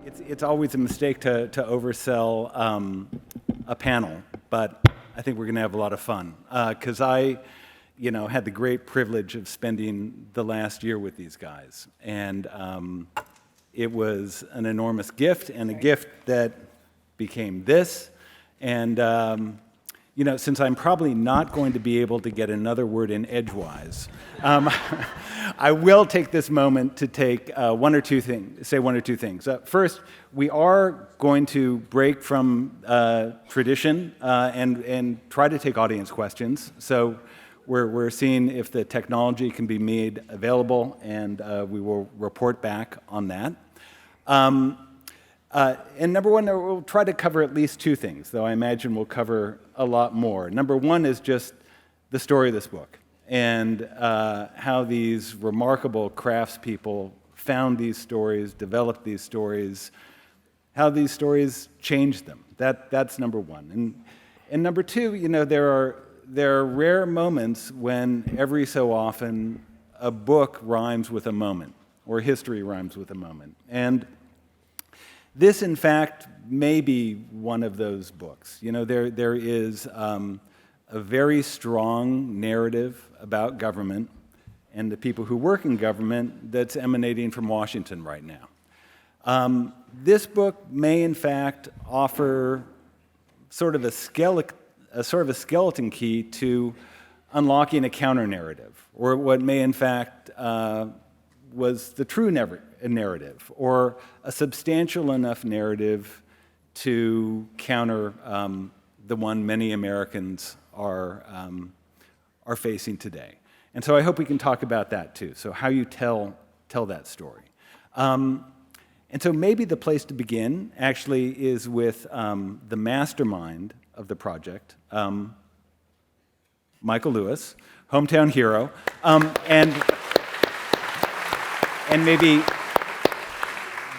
It's always a mistake to oversell a panel, but I think we're going to have a lot of fun. Because I had the great privilege of spending the last year with these guys. And it was an enormous gift, and a gift that became this. And, since I'm probably not going to be able to get another word in edgewise, I will take this moment to take say one or two things. First, we are going to break from tradition and try to take audience questions. So we're seeing if the technology can be made available, and we will report back on that. And number one, we'll try to cover at least two things, though I imagine we'll cover a lot more. Number one is just the story of this book, and how these remarkable craftspeople found these stories, developed these stories, how these stories changed them. That's number one. And number two, there are rare moments when every so often a book rhymes with a moment, or history rhymes with a moment. And this, in fact, may be one of those books. There is a very strong narrative about government and the people who work in government that's emanating from Washington right now. This book may, in fact, offer sort of a skeleton key to unlocking a counter-narrative, or what may, in fact, was the true narrative, or a substantial enough narrative to counter the one many Americans are facing today. And so I hope we can talk about that too, so how you tell that story. And so maybe the place to begin actually is with the mastermind of the project, Michael Lewis, hometown hero, and maybe,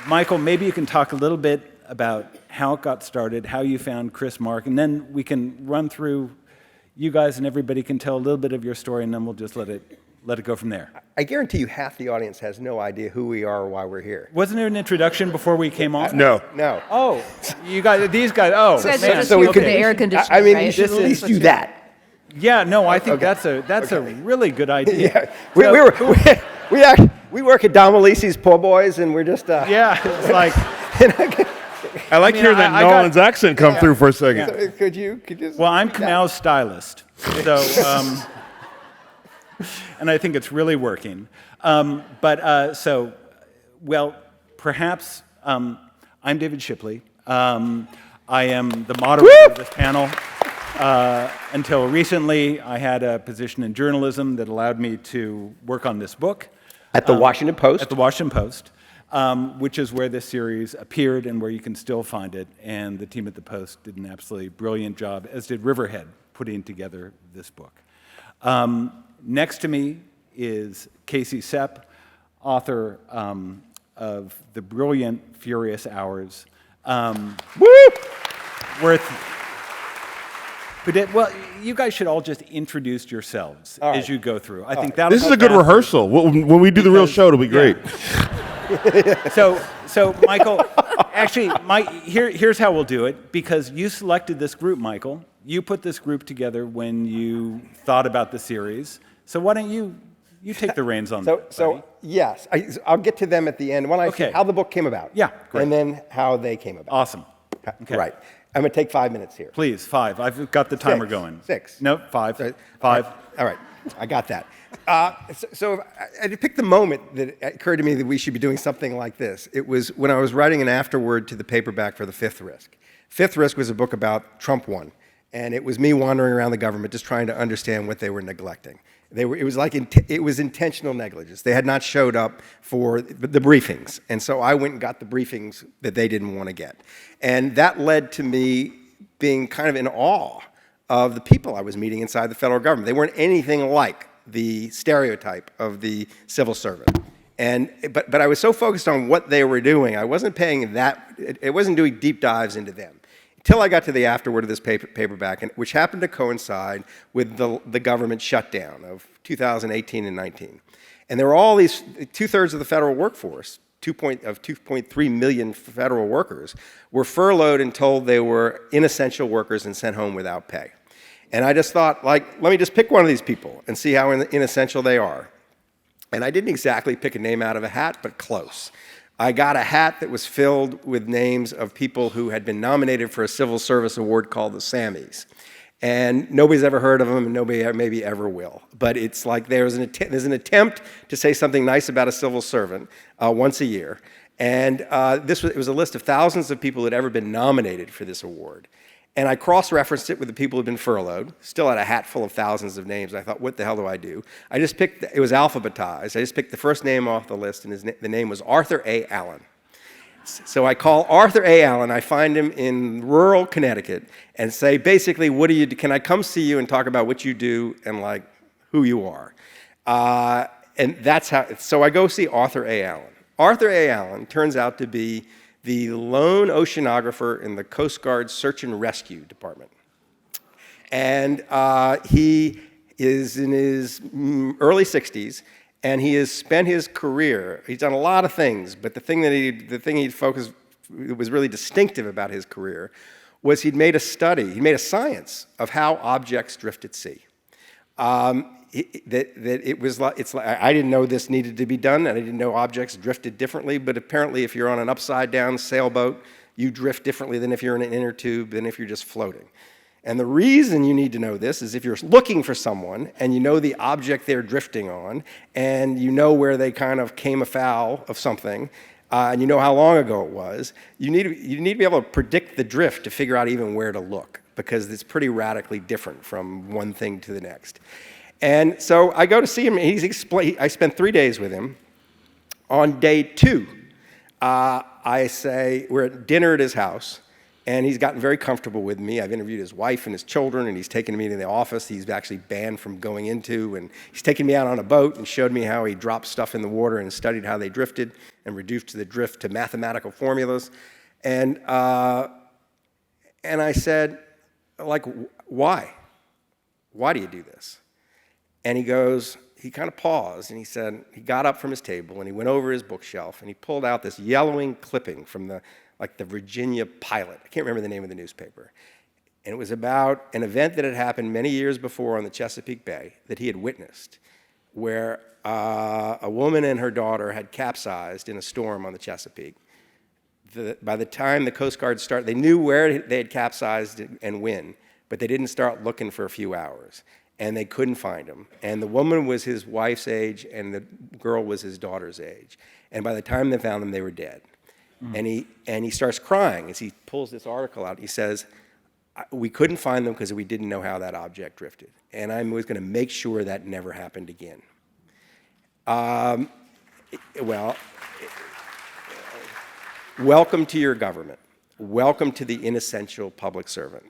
Michael, maybe you can talk a little bit about how it got started, how you found Chris Mark, and then we can run through, you guys and everybody can tell a little bit of your story, and then we'll just let it go from there. I guarantee you half the audience has no idea who we are or why we're here. Wasn't there an introduction before we came on? No. Oh, you guys, these guys, oh. So we could the air conditioning, I mean, right? you should at least do that. Yeah, no, I think that's a really good idea. Yeah. We work at Don Malisi's Po' Boys, and we're just... Yeah, it's like... I like hearing that Nolan's accent come through for a second. So could you just... Well, I'm Kamau's stylist, so... and I think it's really working. Perhaps I'm David Shipley. I am the moderator of this panel. Until recently, I had a position in journalism that allowed me to work on this book. At the Washington Post? At the Washington Post, which is where this series appeared and where you can still find it. And the team at the Post did an absolutely brilliant job, as did Riverhead, putting together this book. Next to me is Casey Sepp, author of the brilliant Furious Hours. Well, you guys should all just introduce yourselves as you go through. I think that this is a good rehearsal. When we do the real show, it'll be great. So Michael, actually, here's how we'll do it. Because you selected this group, Michael. You put this group together when you thought about the series. So why don't you take the reins on that? So yes, I'll get to them at the end when I see how the book came about. Yeah, great. And then how they came about. Awesome. Okay. Right. I'm going to take 5 minutes here. Please, 5. I've got the timer going. 6. Nope, 5. Right. 5. All right. I got that. So I picked the moment that it occurred to me that we should be doing something like this. It was when I was writing an afterword to the paperback for The Fifth Risk. Fifth Risk was a book about Trump 1. And it was me wandering around the government just trying to understand what they were neglecting. It was intentional negligence. They had not showed up for the briefings. And so I went and got the briefings that they didn't want to get. And that led to me being kind of in awe of the people I was meeting inside the federal government. They weren't anything like the stereotype of the civil servant. But I was so focused on what they were doing, I wasn't doing deep dives into them. Until I got to the afterword of this paperback, which happened to coincide with the government shutdown of 2018 and 19. And there were all these, 2/3 of the federal workforce 2.3 million federal workers, were furloughed and told they were inessential workers and sent home without pay. And I just thought, let me just pick one of these people and see how inessential they are. And I didn't exactly pick a name out of a hat, but close. I got a hat that was filled with names of people who had been nominated for a civil service award called the Sammys. And nobody's ever heard of them, and nobody maybe ever will. But it's like there's an attempt to say something nice about a civil servant once a year. And it was a list of thousands of people who had ever been nominated for this award. And I cross-referenced it with the people who had been furloughed, still had a hat full of thousands of names. I thought, what the hell do I do? I just picked, it was alphabetized. I just picked the first name off the list, and the name was Arthur A. Allen. So I call Arthur A. Allen, I find him in rural Connecticut, and say, basically, what do you do? Can I come see you and talk about what you do and who you are? And that's how, so I go see Arthur A. Allen. Arthur A. Allen turns out to be the lone oceanographer in the Coast Guard Search and Rescue Department. And he is in his early 60s, and he has spent his career, he's done a lot of things, but the thing he focused, that was really distinctive about his career, was he made a science of how objects drift at sea. I didn't know this needed to be done, and I didn't know objects drifted differently, but apparently if you're on an upside-down sailboat, you drift differently than if you're in an inner tube, than if you're just floating. And the reason you need to know this is if you're looking for someone, and you know the object they're drifting on, and you know where they kind of came afoul of something, and you know how long ago it was, you need to be able to predict the drift to figure out even where to look, because it's pretty radically different from one thing to the next. And so I go to see him, and I spent 3 days with him. On day 2, we're at dinner at his house, and he's gotten very comfortable with me. I've interviewed his wife and his children, and he's taken me to the office he's actually banned from going into, and he's taken me out on a boat and showed me how he dropped stuff in the water and studied how they drifted and reduced the drift to mathematical formulas. And I said, why? Why do you do this? And he kind of paused, and he said, he got up from his table, and he went over his bookshelf, and he pulled out this yellowing clipping from the Virginia Pilot. I can't remember the name of the newspaper. And it was about an event that had happened many years before on the Chesapeake Bay that he had witnessed, where a woman and her daughter had capsized in a storm on the Chesapeake. By the time the Coast Guard started, they knew where they had capsized and when, but they didn't start looking for a few hours. And they couldn't find him. And the woman was his wife's age, and the girl was his daughter's age. And by the time they found them, they were dead. Mm. And he starts crying as he pulls this article out. He says, we couldn't find them because we didn't know how that object drifted. And I was going to make sure that never happened again. Welcome to your government. Welcome to the inessential public servant.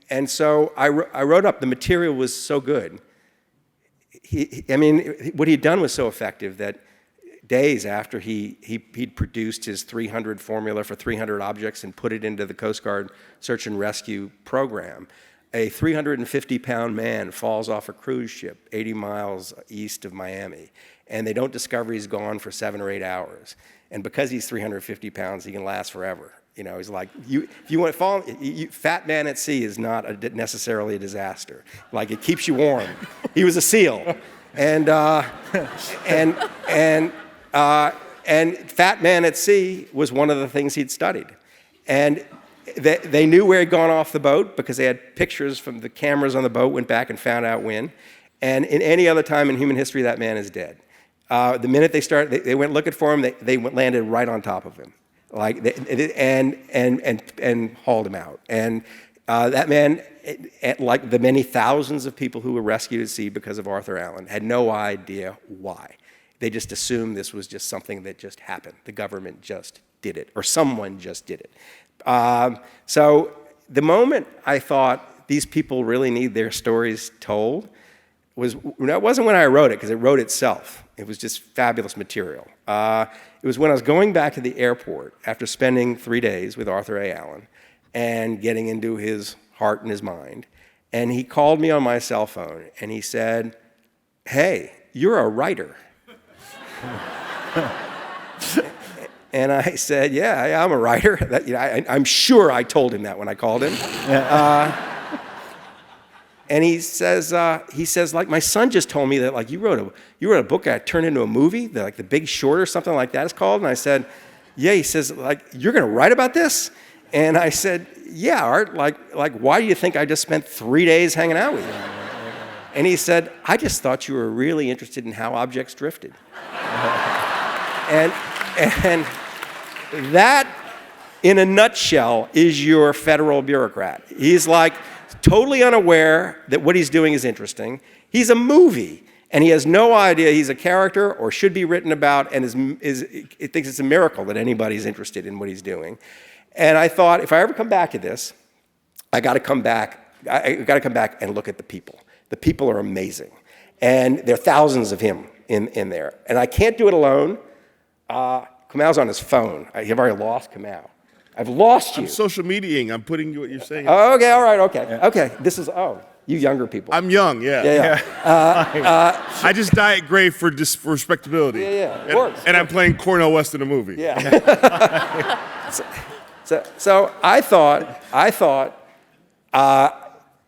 And so I wrote up, the material was so good. What he'd done was so effective that days after he'd produced his 300 formula for 300 objects and put it into the Coast Guard Search and Rescue program, a 350-pound man falls off a cruise ship 80 miles east of Miami, and they don't discover he's gone for 7 or 8 hours. And because he's 350 pounds, he can last forever. He's like, if you want to fall, fat man at sea is not necessarily a disaster. It keeps you warm. He was a SEAL, and fat man at sea was one of the things he'd studied, and they knew where he'd gone off the boat because they had pictures from the cameras on the boat. Went back and found out when, and in any other time in human history, that man is dead. The minute they went looking for him, they landed right on top of him. And hauled him out. And that man, like the many thousands of people who were rescued at sea because of Arthur Allen, had no idea why. They just assumed this was just something that just happened. The government just did it, or someone just did it. So the moment I thought these people really need their stories told it wasn't when I wrote it, because it wrote itself. It was just fabulous material. It was when I was going back to the airport after spending 3 days with Arthur A. Allen and getting into his heart and his mind. And he called me on my cell phone and he said, "Hey, you're a writer." And I said, yeah, I'm a writer. I'm sure I told him that when I called him. And he says, like, my son just told me that, like, you wrote a book that turned into a movie, like The Big Short or something like that it's called. And I said, yeah. He says, like, you're going to write about this? And I said, yeah, Art. Like, why do you think I just spent 3 days hanging out with you? And he said, I just thought you were really interested in how objects drifted. And that, in a nutshell, is your federal bureaucrat. He's like totally unaware that what he's doing is interesting. He's a movie, and he has no idea he's a character or should be written about, and it thinks it's a miracle that anybody's interested in what he's doing. And I thought, if I ever come back to this, I got to come back and look at the people. The people are amazing, and there are thousands of him in there, and I can't do it alone. Kamau's on his phone. I've already lost Kamau. I've lost you. I'm social mediaing. I'm putting you what you're saying. Okay, all right, okay. Yeah. Okay, this is, you younger people. I'm young, yeah. Yeah. I just diet gray for respectability. Yeah, it works. And I'm playing Cornel West in a movie. Yeah. So I thought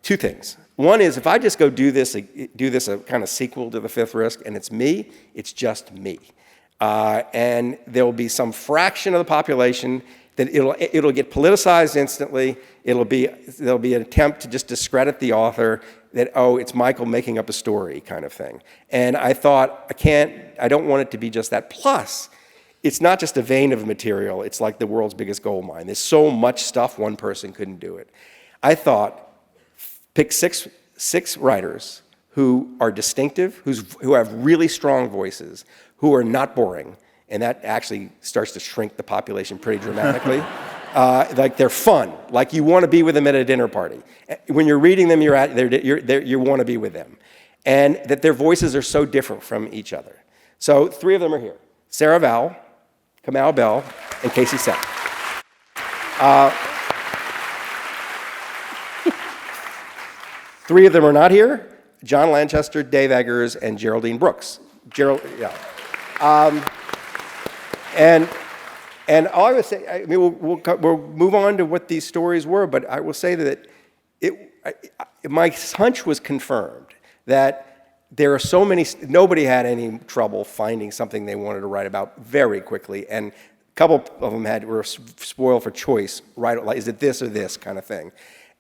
two things. One is, if I just go do this a kind of sequel to The Fifth Risk, and it's me, it's just me. And there will be some fraction of the population that it'll get politicized instantly. There'll be an attempt to just discredit the author, that, oh, it's Michael making up a story kind of thing. And I thought, I don't want it to be just that. Plus, it's not just a vein of material, it's like the world's biggest gold mine. There's so much stuff, one person couldn't do it. I thought, pick six writers who are distinctive, who have really strong voices, who are not boring, and that actually starts to shrink the population pretty dramatically. Like, they're fun, like you want to be with them at a dinner party. When you're reading them, you want to be with them. And that their voices are so different from each other. So 3 of them are here: Sarah Vowell, Kamau Bell, and Casey Seth. Three of them are not here: John Lanchester, Dave Eggers, and Geraldine Brooks. And all I would say, I mean, we'll move on to what these stories were, but I will say that my hunch was confirmed, that there are so many, nobody had any trouble finding something they wanted to write about very quickly, and a couple of them were spoiled for choice, right? Like, is it this or this kind of thing?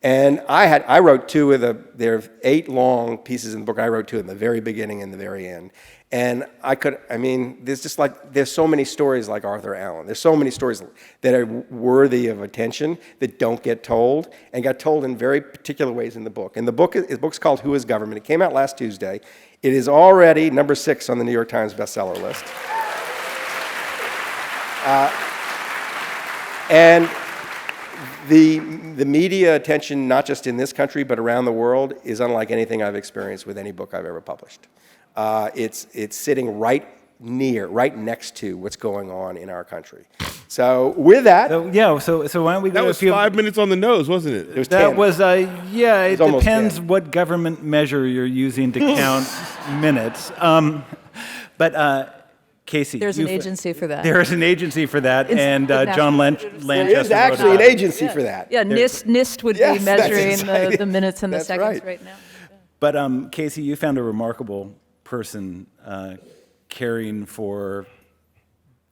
And I wrote 2 of there are 8 long pieces in the book. I wrote 2 in the very beginning and the very end. And there's so many stories like Arthur Allen. There's so many stories that are worthy of attention that don't get told, and got told in very particular ways in the book. And the book's called Who is Government? It came out last Tuesday. It is already number 6 on the New York Times bestseller list. And the media attention, not just in this country, but around the world, is unlike anything I've experienced with any book I've ever published. It's sitting right next to what's going on in our country. So with that, so why don't we go? That was 5 minutes on the nose, wasn't it? It was that 10. was it depends 10. what government measure you're using to count minutes. But Casey, there's an agency for that. There is an agency for that, and John Lanchester. There is actually an agency for that. Yeah, NIST would be measuring the minutes and the seconds right now. But Casey, you found a remarkable person caring for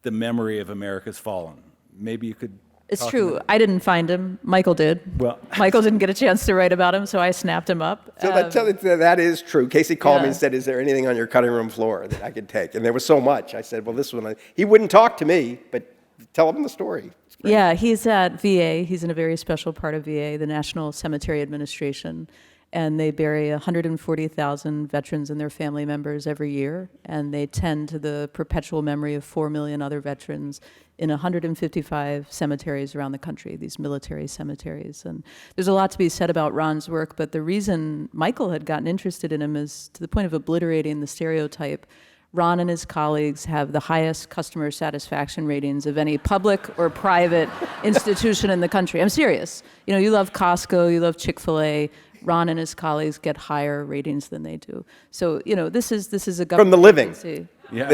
the memory of America's fallen. Maybe you could. It's true. I didn't find him. Michael did. Well, Michael didn't get a chance to write about him, so I snapped him up. So that is true. Casey called me and said, "Is there anything on your cutting room floor that I could take?" And there was so much. I said, "Well, this one." He wouldn't talk to me, but tell him the story. Yeah, he's at VA. He's in a very special part of VA, the National Cemetery Administration. And they bury 140,000 veterans and their family members every year, and they tend to the perpetual memory of 4 million other veterans in 155 cemeteries around the country, these military cemeteries. And there's a lot to be said about Ron's work, but the reason Michael had gotten interested in him is to the point of obliterating the stereotype. Ron and his colleagues have the highest customer satisfaction ratings of any public or private institution in the country. I'm serious. You know, you love Costco, you love Chick-fil-A. Ron and his colleagues get higher ratings than they do. So, you know, this is a government from the living. agency. Yeah.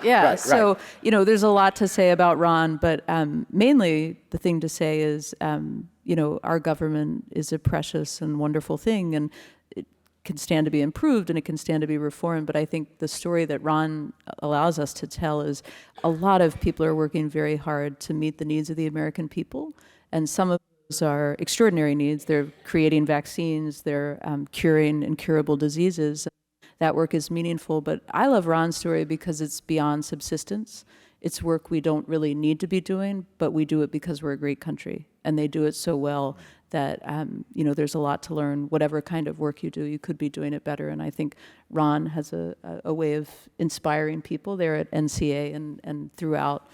Yeah. Right, So, there's a lot to say about Ron, but mainly the thing to say is, our government is a precious and wonderful thing, and it can stand to be improved and it can stand to be reformed. But I think the story that Ron allows us to tell is a lot of people are working very hard to meet the needs of the American people, and some of those are extraordinary needs. They're creating vaccines, they're curing incurable diseases. That work is meaningful, but I love Ron's story because it's beyond subsistence. It's work we don't really need to be doing, but we do it because we're a great country, and they do it so well that there's a lot to learn. Whatever kind of work you do, you could be doing it better, and I think Ron has a way of inspiring people there at NCA and throughout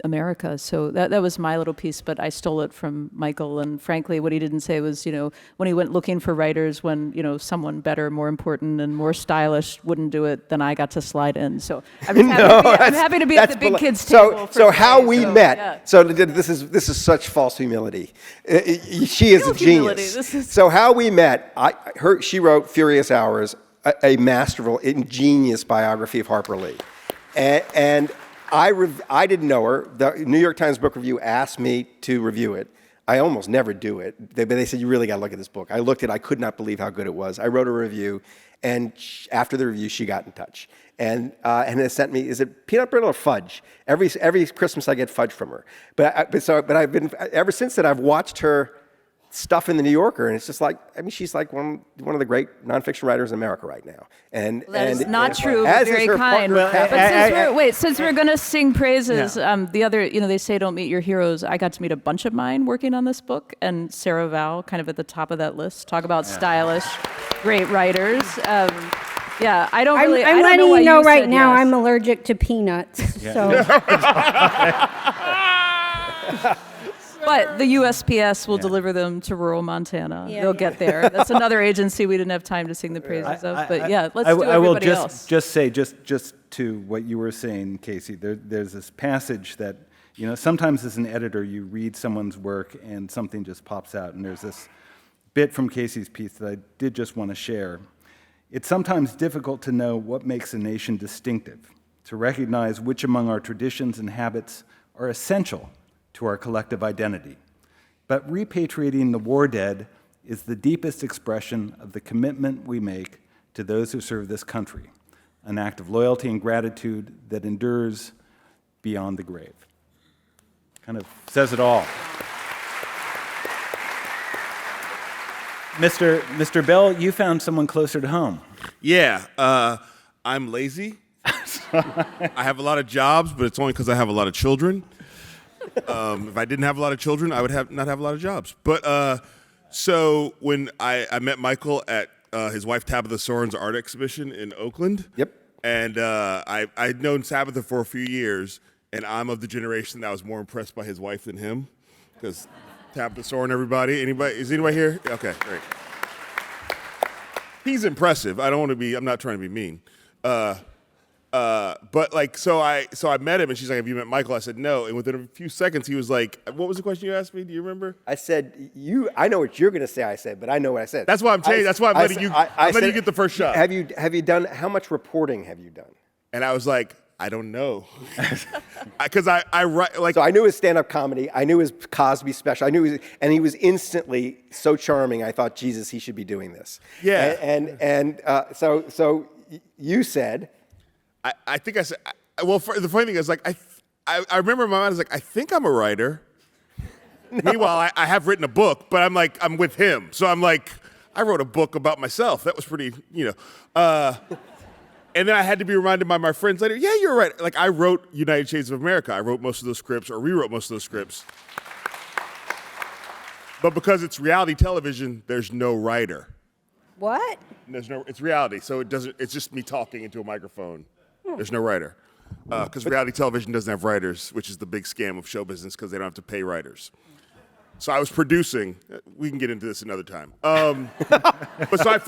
America. So that was my little piece, but I stole it from Michael. And frankly, what he didn't say was, when he went looking for writers, when, someone better, more important, and more stylish wouldn't do it, then I got to slide in. So I'm happy to be at the big kids table. So how we met. Yeah. So this is such false humility. She is Real a humility. genius. So how we met. She wrote Furious Hours, a masterful, ingenious biography of Harper Lee, and I didn't know her. The New York Times Book Review asked me to review it. I almost never do it. But they said, you really got to look at this book. I looked at it. I could not believe how good it was. I wrote a review, and after the review, she got in touch. And it sent me, is it peanut brittle or fudge? Every Christmas I get fudge from her. But I've been, ever since that, I've watched her stuff in the New Yorker, and it's just like, she's like one of the great nonfiction writers in America right now. And that is not and true, as but very is her kind. partner, But since we're going to sing praises, the other, they say don't meet your heroes. I got to meet a bunch of mine working on this book, and Sarah Vowell, kind of at the top of that list. Talk about stylish, great writers. I don't really. I'm I don't letting know why you know right said now yes. I'm allergic to peanuts. So. But the USPS will deliver them to rural Montana. They'll get there. That's another agency we didn't have time to sing the praises of. But let's do everybody I will else. just say, just to what you were saying, Casey, there's this passage that, sometimes as an editor, you read someone's work and something just pops out. And there's this bit from Casey's piece that I did just want to share. It's sometimes difficult to know what makes a nation distinctive, to recognize which among our traditions and habits are essential to our collective identity. But repatriating the war dead is the deepest expression of the commitment we make to those who serve this country, an act of loyalty and gratitude that endures beyond the grave. Kind of says it all. Mr. Bell, you found someone closer to home. Yeah, I'm lazy. I have a lot of jobs, but it's only because I have a lot of children. If I didn't have a lot of children, I would not have a lot of jobs. But so when I met Michael at his wife Tabitha Soren's art exhibition in Oakland. Yep. And I'd known Tabitha for a few years, and I'm of the generation that was more impressed by his wife than him, because Tabitha Soren, everybody. Is anybody here? Okay, great. He's impressive. I'm not trying to be mean. But like, so I met him, and she's like, "Have you met Michael?" I said, "No." And within a few seconds, he was like, "What was the question you asked me? Do you remember?" I said, I know what you're going to say, I said, but I know what I said. That's why I'm saying. That's why I'm letting you. I'm letting you get the first shot. Have you done, how much reporting have you done? And I was like, I don't know. Because I write, like. So I knew his stand-up comedy. I knew his Cosby special. And he was instantly so charming, I thought, Jesus, he should be doing this. Yeah. So you said. I think I said, the funny thing is, like, I remember in my mind, I was like, I think I'm a writer. Meanwhile, I have written a book, but I'm with him. So I'm like, I wrote a book about myself. That was pretty, and then I had to be reminded by my friends later, yeah, you're right. Like, I wrote United Shades of America. I wrote most of those scripts, or rewrote most of those scripts. But because it's reality television, there's no writer. What? It's reality, so it's just me talking into a microphone. There's no writer. Because reality television doesn't have writers, which is the big scam of show business, because they don't have to pay writers. So I was producing. We can get into this another time. But so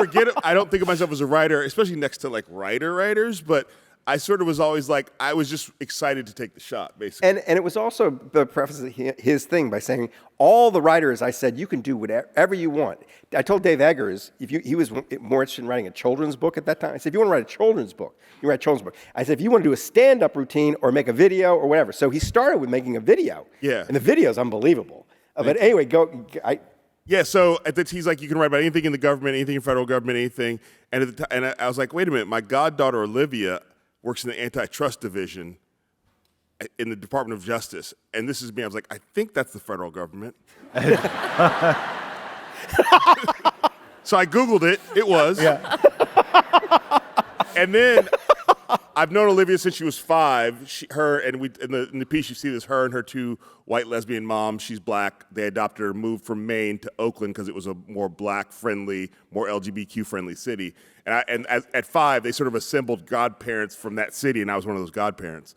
I don't think of myself as a writer, especially next to like writers, but I sort of was always like, I was just excited to take the shot, basically. And it was also the preface of his thing by saying, all the writers, I said, you can do whatever you want. I told Dave Eggers, he was more interested in writing a children's book at that time. I said, if you want to write a children's book, you write a children's book. I said, if you want to do a stand-up routine or make a video or whatever. So he started with making a video. Yeah. And the video is unbelievable. But anyway, Yeah, so he's like, you can write about anything in the government, anything in federal government, anything. And I was like, wait a minute, my goddaughter Olivia works in the Antitrust division in the Department of Justice. And this is me. I was like, I think that's the federal government. So I Googled it. It was. Yeah. And then I've known Olivia since she was 5. In the piece you see this, her and her 2 white lesbian moms. She's black. They adopted her, moved from Maine to Oakland because it was a more black-friendly, more LGBTQ-friendly city. And at 5, they sort of assembled godparents from that city, and I was one of those godparents.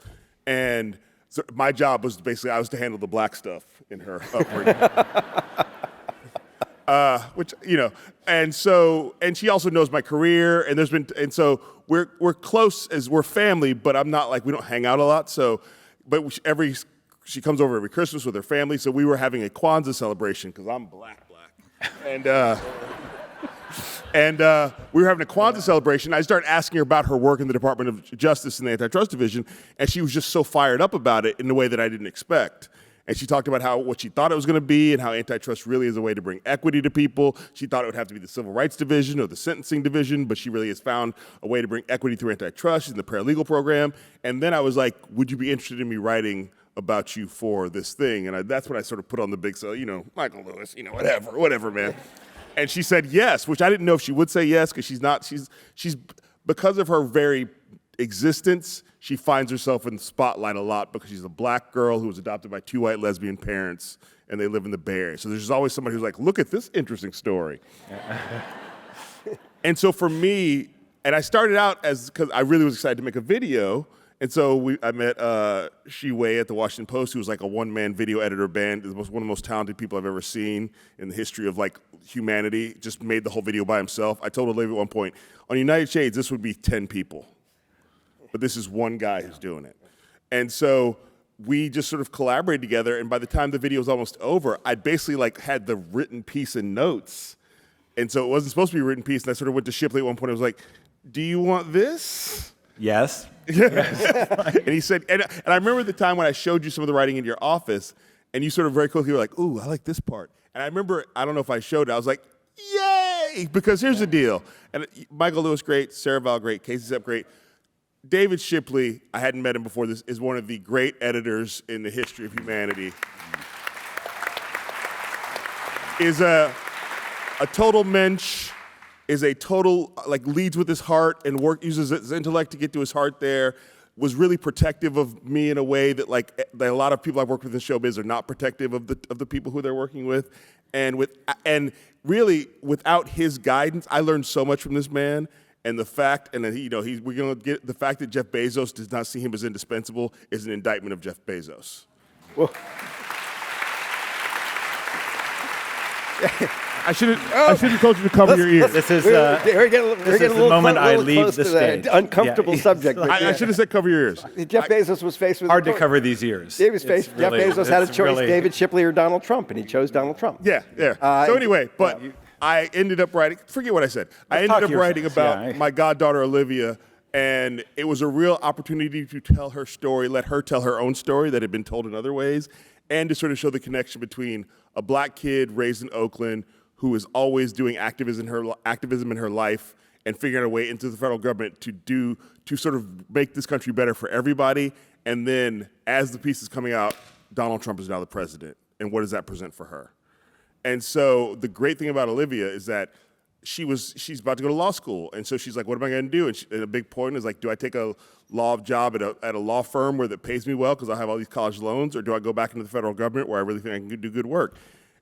And so my job was basically, I was to handle the black stuff in her upbringing. Which, and she also knows my career, and so we're close as we're family, but I'm not like, we don't hang out a lot. So, but she comes over every Christmas with her family. So we were having a Kwanzaa celebration because I'm black, and we were having a Kwanzaa celebration. I started asking her about her work in the Department of Justice in the Antitrust Division, and she was just so fired up about it in a way that I didn't expect. And she talked about what she thought it was going to be and how antitrust really is a way to bring equity to people. She thought it would have to be the Civil Rights Division or the Sentencing Division, but she really has found a way to bring equity through antitrust. She's in the paralegal program. And then I was like, would you be interested in me writing about you for this thing? And that's when I sort of put on the big, Michael Lewis, whatever, man. And she said yes, which I didn't know if she would say yes, because she's because of her very existence, she finds herself in the spotlight a lot because she's a black girl who was adopted by 2 white lesbian parents, and they live in the Bay Area. So there's always somebody who's like, look at this interesting story. And so for me, and I started out because I really was excited to make a video, and so I met Shiwei at the Washington Post, who was like a one-man video editor band, one of the most talented people I've ever seen in the history of like humanity, just made the whole video by himself. I told Olivia at one point, on United Shades, this would be 10 people. But this is one guy who's doing it. And so we just sort of collaborated together, and by the time the video was almost over, I'd basically like had the written piece and notes. And so it wasn't supposed to be a written piece, and I sort of went to Shipley at one point, I was like, do you want this? Yes. And he said, and I remember the time when I showed you some of the writing in your office, and you sort of very quickly were like, ooh, I like this part. And I remember, I don't know if I showed it, I was like, yay, because here's the deal. And Michael Lewis, great, Sarah Vowell, great, Casey Zepp, great. David Shipley, I hadn't met him before this, is one of the great editors in the history of humanity. Is a total mensch, is a total, leads with his heart and uses his intellect to get to his heart there, was really protective of me in a way that that a lot of people I've worked with in showbiz are not protective of the people who they're working with. And really, without his guidance, I learned so much from this man. And the fact, and we're going to get the fact that Jeff Bezos does not see him as indispensable is an indictment of Jeff Bezos. Well, I should have told you to cover your ears. This is we're getting a little moment I little leave close the to stage. Uncomfortable subject. but I should have said cover your ears. Jeff Bezos was faced with hard to cover these ears. Jeff Bezos had a choice: really, David Shipley or Donald Trump, and he chose Donald Trump. Yeah. So anyway, but I ended up writing. Forget what I said. I ended up writing about my goddaughter Olivia, and it was a real opportunity to tell her story, let her tell her own story that had been told in other ways, and to sort of show the connection between a black kid raised in Oakland who is always doing activism in her life and figuring out a way into the federal government to sort of make this country better for everybody. And then as the piece is coming out, Donald Trump is now the president. And what does that present for her? And so the great thing about Olivia is that she's about to go to law school. And so she's like, what am I going to do? And a big point is like, do I take a law job at a law firm where that pays me well because I have all these college loans, or do I go back into the federal government where I really think I can do good work?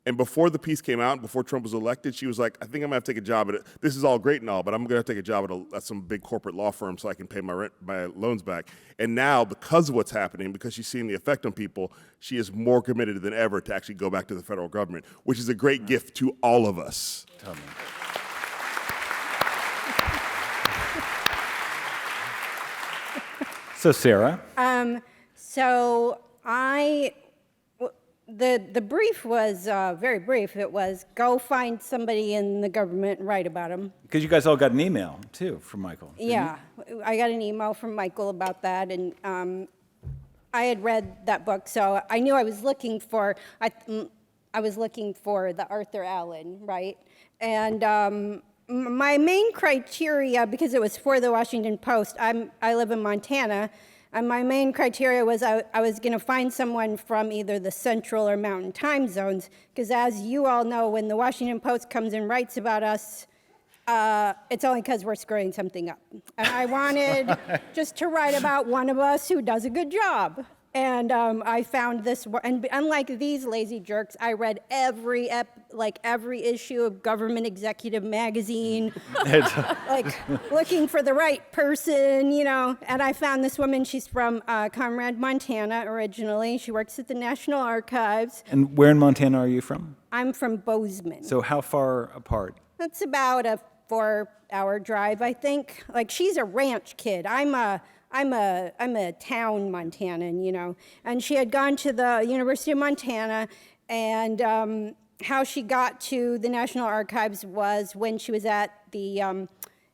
And before the piece came out, before Trump was elected, she was like, I think I'm going to have to take a job this is all great and all, but I'm going to take a job at some big corporate law firm so I can pay my loans back. And now, because of what's happening, because she's seeing the effect on people, she is more committed than ever to actually go back to the federal government, which is a great gift to all of us. So Sarah, So the brief was very brief. It was go find somebody in the government and write about them. because you guys all got an email too from Michael. didn't you? Yeah, I got an email from Michael about that, and I had read that book, so I knew I was looking for. I was looking for the Arthur Allen, right? And my main criteria, because it was for the Washington Post, I live in Montana, and my main criteria was I was going to find someone from either the Central or Mountain time zones, because as you all know, when the Washington Post comes and writes about us, it's only because we're screwing something up. And I wanted just to write about one of us who does a good job. And I found this, and unlike these lazy jerks, I read every issue of Government Executive Magazine, like looking for the right person, you know. And I found this woman. She's from Conrad, Montana, originally. She works at the National Archives. And where in Montana are you from? I'm from Bozeman. So how far apart? That's about a 4-hour drive, I think. Like, she's a ranch kid. I'm a town Montanan, you know. And she had gone to the University of Montana, and how she got to the National Archives was when she was at the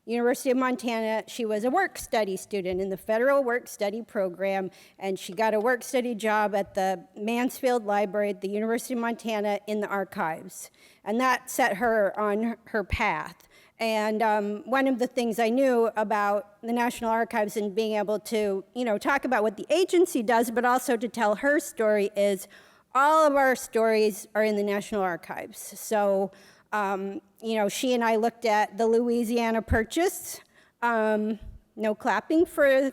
University of Montana. She was a work study student in the federal work study program, and she got a work study job at the Mansfield Library at the University of Montana in the archives. And that set her on her path. And one of the things I knew about the National Archives and being able to, you know, talk about what the agency does, but also to tell her story is all of our stories are in the National Archives. So, you know, she and I looked at the Louisiana Purchase. No clapping for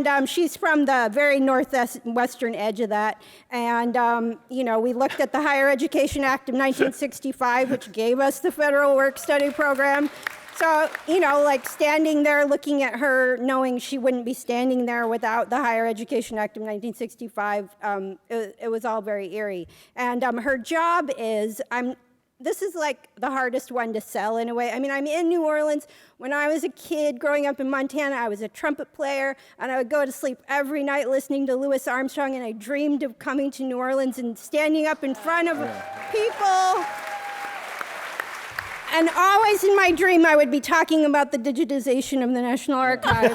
and she's from the very northwestern edge of that. And, you know, we looked at the Higher Education Act of 1965, which gave us the federal work study program. So, you know, like standing there looking at her, knowing she wouldn't be standing there without the Higher Education Act of 1965, it was all very eerie. And her job is, this is like the hardest one to sell in a way. I mean, I'm in New Orleans. When I was a kid growing up in Montana, I was a trumpet player, and I would go to sleep every night listening to Louis Armstrong, and I dreamed of coming to New Orleans and standing up in front of people. And always in my dream, I would be talking about the digitization of the National Archives.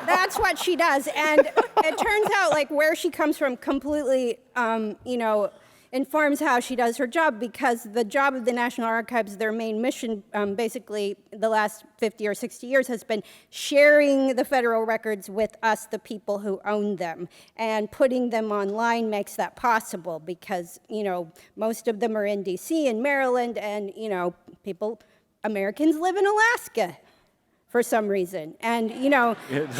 That's what she does. And it turns out, like, where she comes from completely, you know, informs how she does her job, because the job of the National Archives, their main mission, basically the last 50 or 60 years, has been sharing the federal records with us, the people who own them. And putting them online makes that possible because, you know, most of them are in DC and Maryland, and, you know, Americans live in Alaska for some reason. And, you know,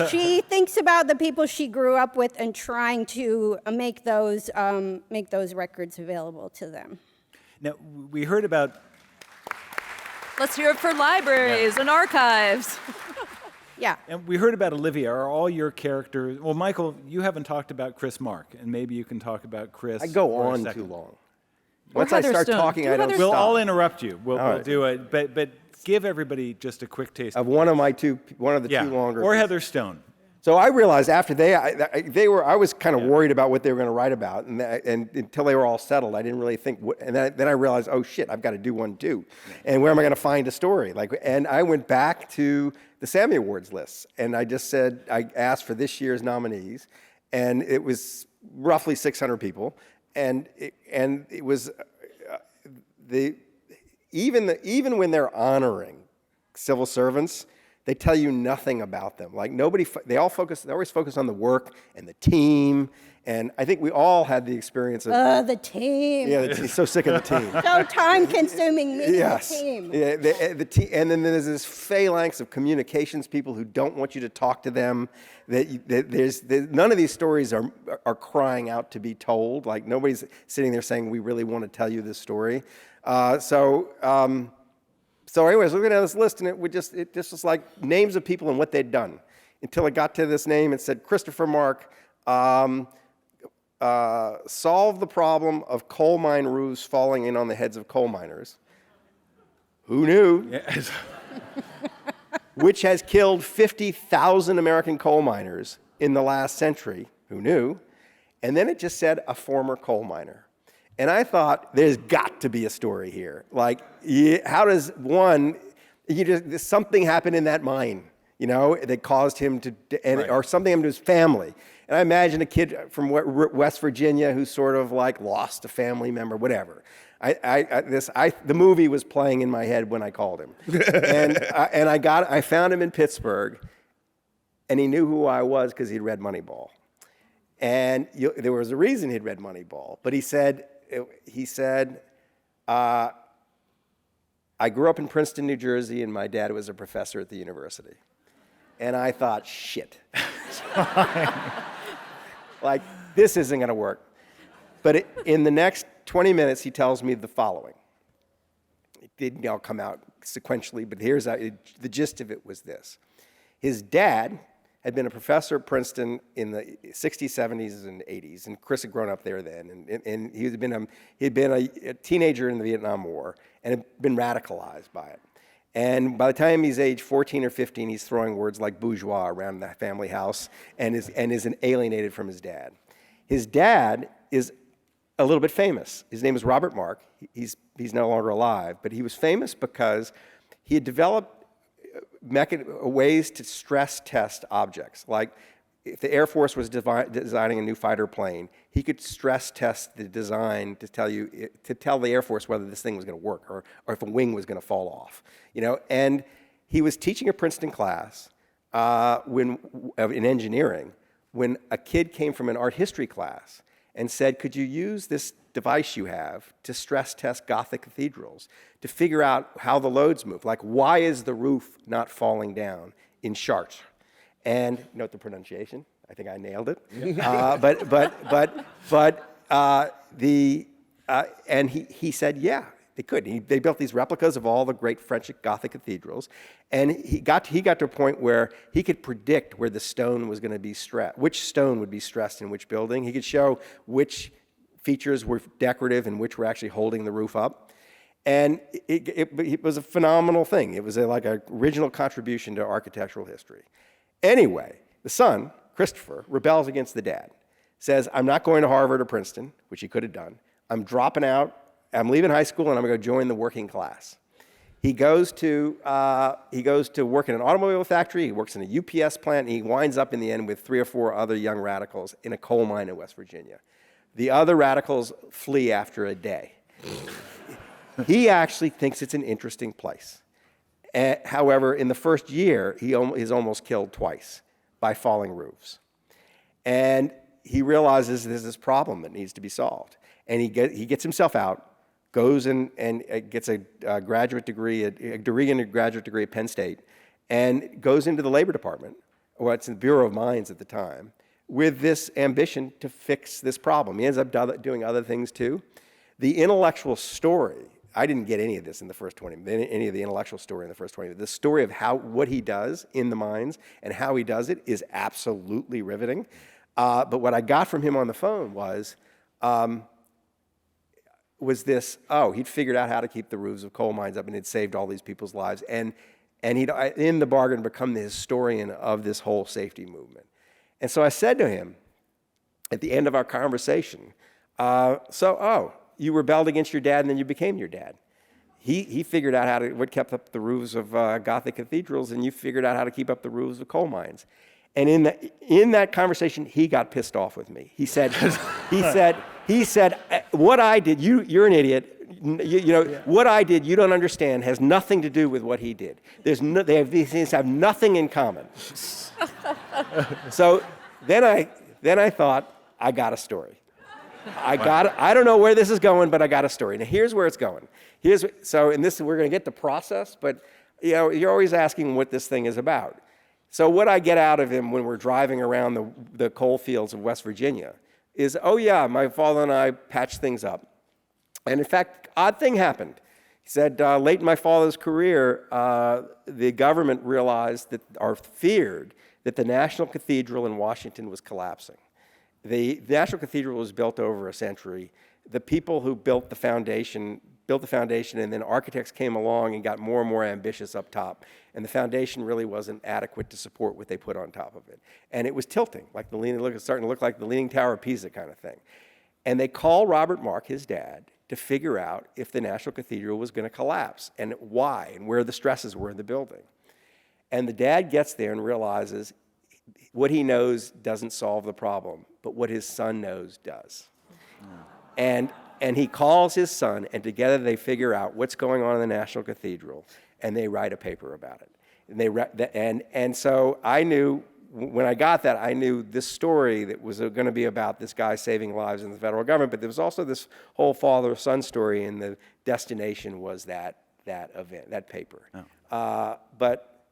she thinks about the people she grew up with and trying to make those records available to them. Now, we heard about... Let's hear it for libraries and archives. Yeah. And we heard about Olivia. Are all your characters... Well, Michael, you haven't talked about Chris Mark, and maybe you can talk about Chris. I go for a on second. too long. Once I start Heatherstone. talking, Do I don't Heatherstone. We'll stop. all interrupt you. We'll right. do it. But give everybody just a quick taste. Of one of the two longer. Or Heather Stone. So I realized after I was kind of worried about what they were going to write about, and until they were all settled, I didn't really think. And then I realized, oh shit, I've got to do one too. And where am I going to find a story? And I went back to the Sammy Awards lists, and I just said, I asked for this year's nominees, and it was roughly 600 people, and it was even when they're honoring civil servants, they tell you nothing about them. Like they always focus on the work and the team. And I think we all had the experience of The team. yeah, the team. So sick of the team. So time-consuming meeting Yes. the team. Yeah, the team, and then there's this phalanx of communications people who don't want you to talk to them. None of these stories are crying out to be told. Like nobody's sitting there saying, "We really want to tell you this story." So anyways, looking at this list, and it just was like names of people and what they'd done. Until it got to this name, it said Christopher Mark solved the problem of coal mine roofs falling in on the heads of coal miners. Who knew? Yeah. Which has killed 50,000 American coal miners in the last century. Who knew? And then it just said a former coal miner. And I thought, there's got to be a story here. Like, how does one, something happened in that mine, that caused him to, Right. or something happened to his family. And I imagine a kid from West Virginia who sort of like lost a family member, whatever. The movie was playing in my head when I called him, and I found him in Pittsburgh, and he knew who I was because he'd read Moneyball, and there was a reason he'd read Moneyball. But he said, I grew up in Princeton, New Jersey, and my dad was a professor at the university, and I thought, shit, like this isn't going to work. But in the next 20 minutes, he tells me the following. It didn't all come out sequentially, but here's the gist of it was this. His dad had been a professor at Princeton in the 60s, 70s, and 80s, and Chris had grown up there then, and he'd been a teenager in the Vietnam War and had been radicalized by it. And by the time he's age 14 or 15, he's throwing words like bourgeois around the family house and is alienated from his dad. His dad is a little bit famous. His name is Robert Mark. He's no longer alive, but he was famous because he had developed ways to stress test objects. Like if the Air Force was designing a new fighter plane, he could stress test the design to tell the Air Force whether this thing was going to work or if a wing was going to fall off. And he was teaching a Princeton class in engineering when a kid came from an art history class and said, could you use this device you have to stress test Gothic cathedrals to figure out how the loads move? Like, why is the roof not falling down in Chartres? And note the pronunciation. I think I nailed it. And he said, yeah, they could. They built these replicas of all the great French Gothic cathedrals, and he got to a point where he could predict where the stone was going to be stressed, which stone would be stressed in which building. He could show which features were decorative and which were actually holding the roof up. And it was a phenomenal thing. It was like an original contribution to architectural history. Anyway, the son, Christopher, rebels against the dad, says, I'm not going to Harvard or Princeton, which he could have done. I'm dropping out. I'm leaving high school, and I'm going to join the working class. He goes to work in an automobile factory. He works in a UPS plant. And he winds up in the end with 3 or 4 other young radicals in a coal mine in West Virginia. The other radicals flee after a day. He actually thinks it's an interesting place. However, in the first year, he is almost killed twice by falling roofs. And he realizes there's this problem that needs to be solved. And he gets himself out, goes and gets a graduate degree, a degree and a graduate degree at Penn State, and goes into the Labor Department, or it's the Bureau of Mines at the time, with this ambition to fix this problem. He ends up doing other things too. The intellectual story, I didn't get any of this in the first 20 minutes, any of the intellectual story in the first 20 minutes. The story of what he does in the mines and how he does it is absolutely riveting. But what I got from him on the phone was this, he'd figured out how to keep the roofs of coal mines up and had saved all these people's lives. And he'd, in the bargain, become the historian of this whole safety movement. And so I said to him at the end of our conversation, you rebelled against your dad and then you became your dad. He figured out what kept up the roofs of Gothic cathedrals, and you figured out how to keep up the roofs of coal mines. And in that conversation, he got pissed off with me. He said, what I did, you're an idiot. What I did, you don't understand, has nothing to do with what he did. These things have nothing in common. So then I thought, I got a story. I don't know where this is going, but I got a story. Now here's where it's going. We're going to get the process, but you're always asking what this thing is about. So what I get out of him when we're driving around the coal fields of West Virginia is, my father and I patched things up. And in fact, odd thing happened. He said, late in my father's career, the government realized feared that the National Cathedral in Washington was collapsing. The National Cathedral was built over a century. the people who built the foundation, and then architects came along and got more and more ambitious up top. And the foundation really wasn't adequate to support what they put on top of it. And it was tilting, like starting to look like the Leaning Tower of Pisa kind of thing. And they called Robert Mark, his dad, to figure out if the National Cathedral was going to collapse and why and where the stresses were in the building. And the dad gets there and realizes what he knows doesn't solve the problem, but what his son knows does. And he calls his son, and together they figure out what's going on in the National Cathedral, and they write a paper about it. And so I knew, when I got that, I knew this story that was going to be about this guy saving lives in the federal government, but there was also this whole father-son story, and the destination was that event, that paper. Oh. But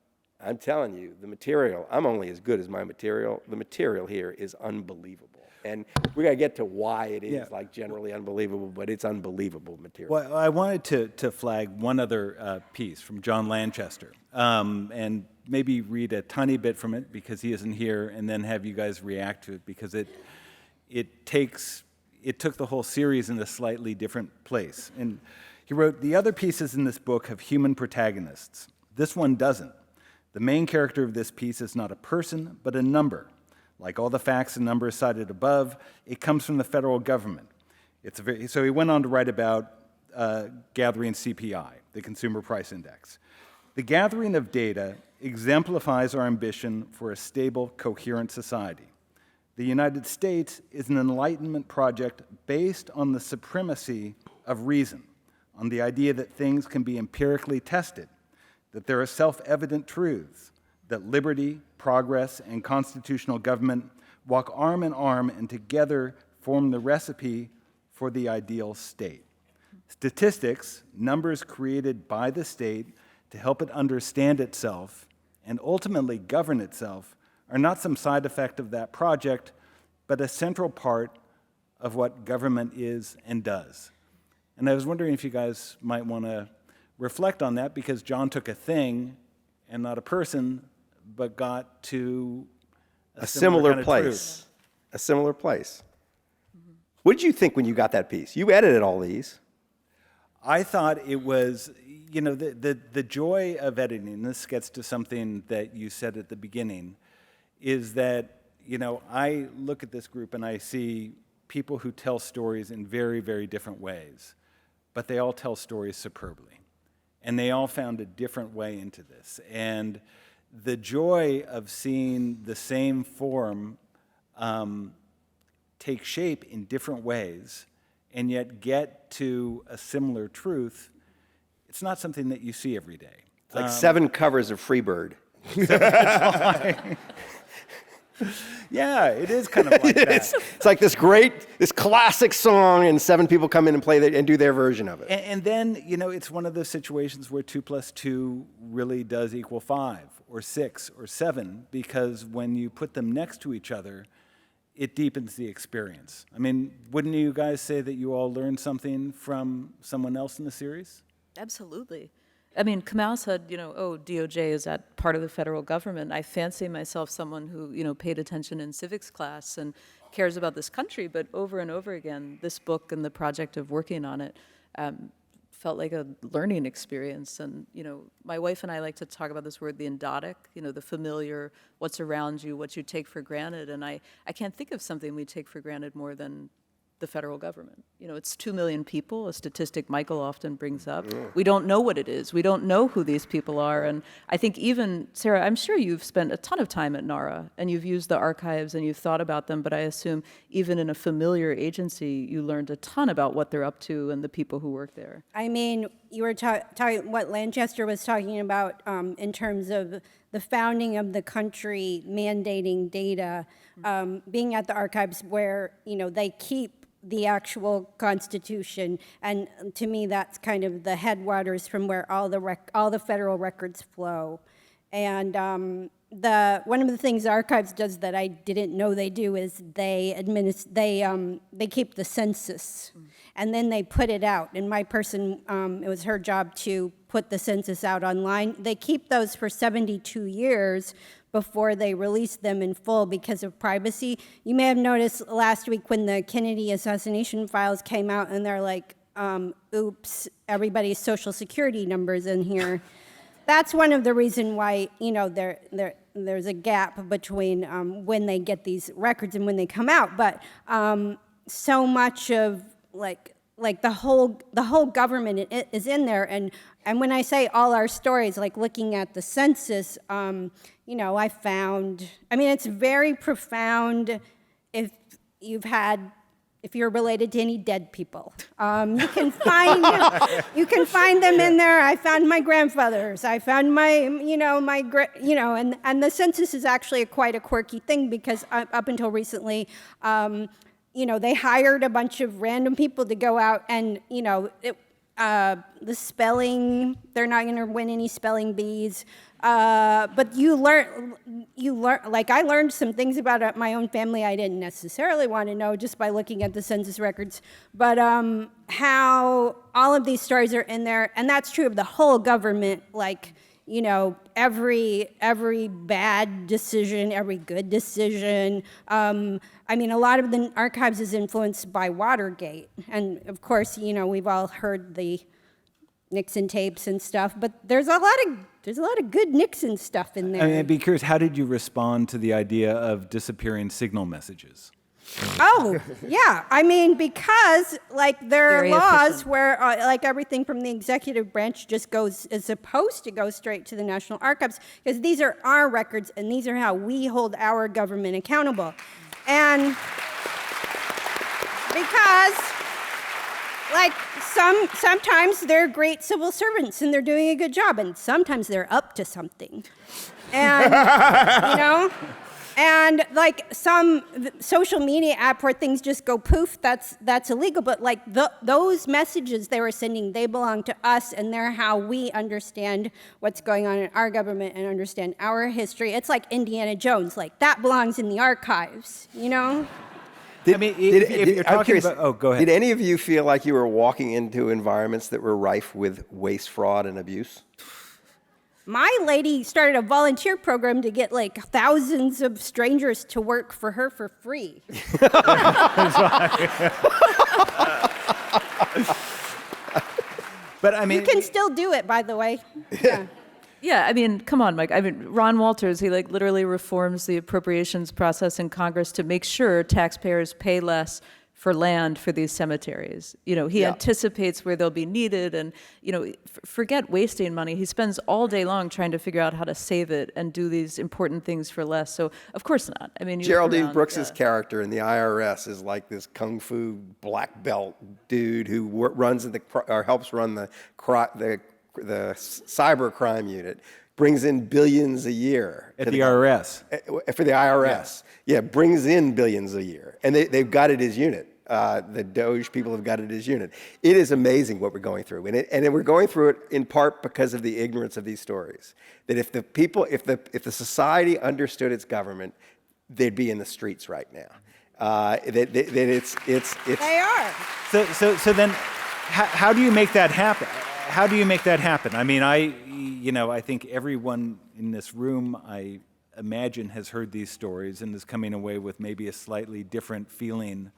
I'm telling you, the material, I'm only as good as my material. The material here is unbelievable. And we got to get to why it is like generally unbelievable, but it's unbelievable material. Well, I wanted to flag one other piece from John Lanchester, and maybe read a tiny bit from it because he isn't here, and then have you guys react to it because it took the whole series in a slightly different place. And he wrote, "The other pieces in this book have human protagonists. This one doesn't. The main character of this piece is not a person, but a number. Like all the facts and numbers cited above, it comes from the federal government." So he went on to write about gathering CPI, the Consumer Price Index. "The gathering of data exemplifies our ambition for a stable, coherent society. The United States is an Enlightenment project based on the supremacy of reason, on the idea that things can be empirically tested, that there are self-evident truths, that liberty, progress, and constitutional government walk arm in arm and together form the recipe for the ideal state. Statistics, numbers created by the state to help it understand itself and ultimately govern itself, are not some side effect of that project, but a central part of what government is and does." And I was wondering if you guys might want to reflect on that, because John took a thing and not a person, but got to a similar kind of place. truth. A similar place. What did you think when you got that piece? You edited all these. I thought it was, the joy of editing, and this gets to something that you said at the beginning, is that, I look at this group and I see people who tell stories in very, very different ways, but they all tell stories superbly. And they all found a different way into this. And the joy of seeing the same form take shape in different ways and yet get to a similar truth, it's not something that you see every day. It's like 7 covers of Freebird. Yeah, it is kind of like that. It's like this classic song, and 7 people come in and play and do their version of it. And then, it's one of those situations where 2 + 2 really does equal 5 or 6 or 7, because when you put them next to each other, it deepens the experience. I mean, wouldn't you guys say that you all learned something from someone else in the series? Absolutely. I mean, Kamau said, DOJ is that part of the federal government. I fancy myself someone who, paid attention in civics class and cares about this country, but over and over again, this book and the project of working on it felt like a learning experience. And, my wife and I like to talk about this word, the endotic, the familiar, what's around you, what you take for granted. And I can't think of something we take for granted more than the federal government. It's 2 million people, a statistic Michael often brings up. We don't know what it is. We don't know who these people are. And I think even, Sarah, I'm sure you've spent a ton of time at NARA and you've used the archives and you've thought about them, but I assume even in a familiar agency, you learned a ton about what they're up to and the people who work there. I mean, you were talking what Lanchester was talking about in terms of the founding of the country mandating data, being at the archives where, they keep the actual Constitution, and to me, that's kind of the headwaters from where all the federal records flow. And one of the things the archives does that I didn't know they do is they keep the census, and then they put it out. And my person, it was her job to put the census out online. They keep those for 72 years. before they release them in full because of privacy. You may have noticed last week when the Kennedy assassination files came out and they're like, oops, everybody's social security numbers in here. That's one of the reasons why, there's a gap between when they get these records and when they come out. But so much of like the whole government is in there. And when I say all our stories, like looking at the census, I found, it's very profound if you're related to any dead people. You can find them in there. I found my grandfathers. I found and the census is actually quite a quirky thing because up until recently, they hired a bunch of random people to go out and, the spelling, they're not going to win any spelling bees. But you learn, like I learned some things about my own family I didn't necessarily want to know just by looking at the census records. But how all of these stories are in there, and that's true of the whole government, like, every bad decision, every good decision. A lot of the archives is influenced by Watergate. And of course, we've all heard the Nixon tapes and stuff, but there's a lot of good Nixon stuff in there. I'd be curious, how did you respond to the idea of disappearing signal messages? Oh, yeah. Because there are Very laws efficient. where everything from the executive branch is supposed to go straight to the National Archives because these are our records and these are how we hold our government accountable. And because sometimes they're great civil servants and they're doing a good job and sometimes they're up to something. And, and some social media app where things just go poof, that's illegal. But those messages they were sending, they belong to us, and they're how we understand what's going on in our government and understand our history. It's like Indiana Jones, that belongs in the archives, If you're I'm talking curious, about, go ahead. Did any of you feel like you were walking into environments that were rife with waste, fraud, and abuse? My lady started a volunteer program to get thousands of strangers to work for her for free. But You can still do it, by the way. Yeah. Yeah, come on, Mike. Ron Walters, he literally reforms the appropriations process in Congress to make sure taxpayers pay less for land for these cemeteries. He anticipates where they'll be needed and, forget wasting money. He spends all day long trying to figure out how to save it and do these important things for less. So, of course not. Geraldine Brooks's character in the IRS is like this kung fu black belt dude who helps run the cyber crime unit, brings in billions a year. At the IRS. For the IRS. Yeah, brings in billions a year. And they've gutted his unit. The Doge people have gutted his unit. It is amazing what we're going through. And we're going through it in part because of the ignorance of these stories. That if the society understood its government, they'd be in the streets right now. They are. So then, how do you make that happen? How do you make that happen? I think everyone in this room, I imagine, has heard these stories and is coming away with maybe a slightly different feeling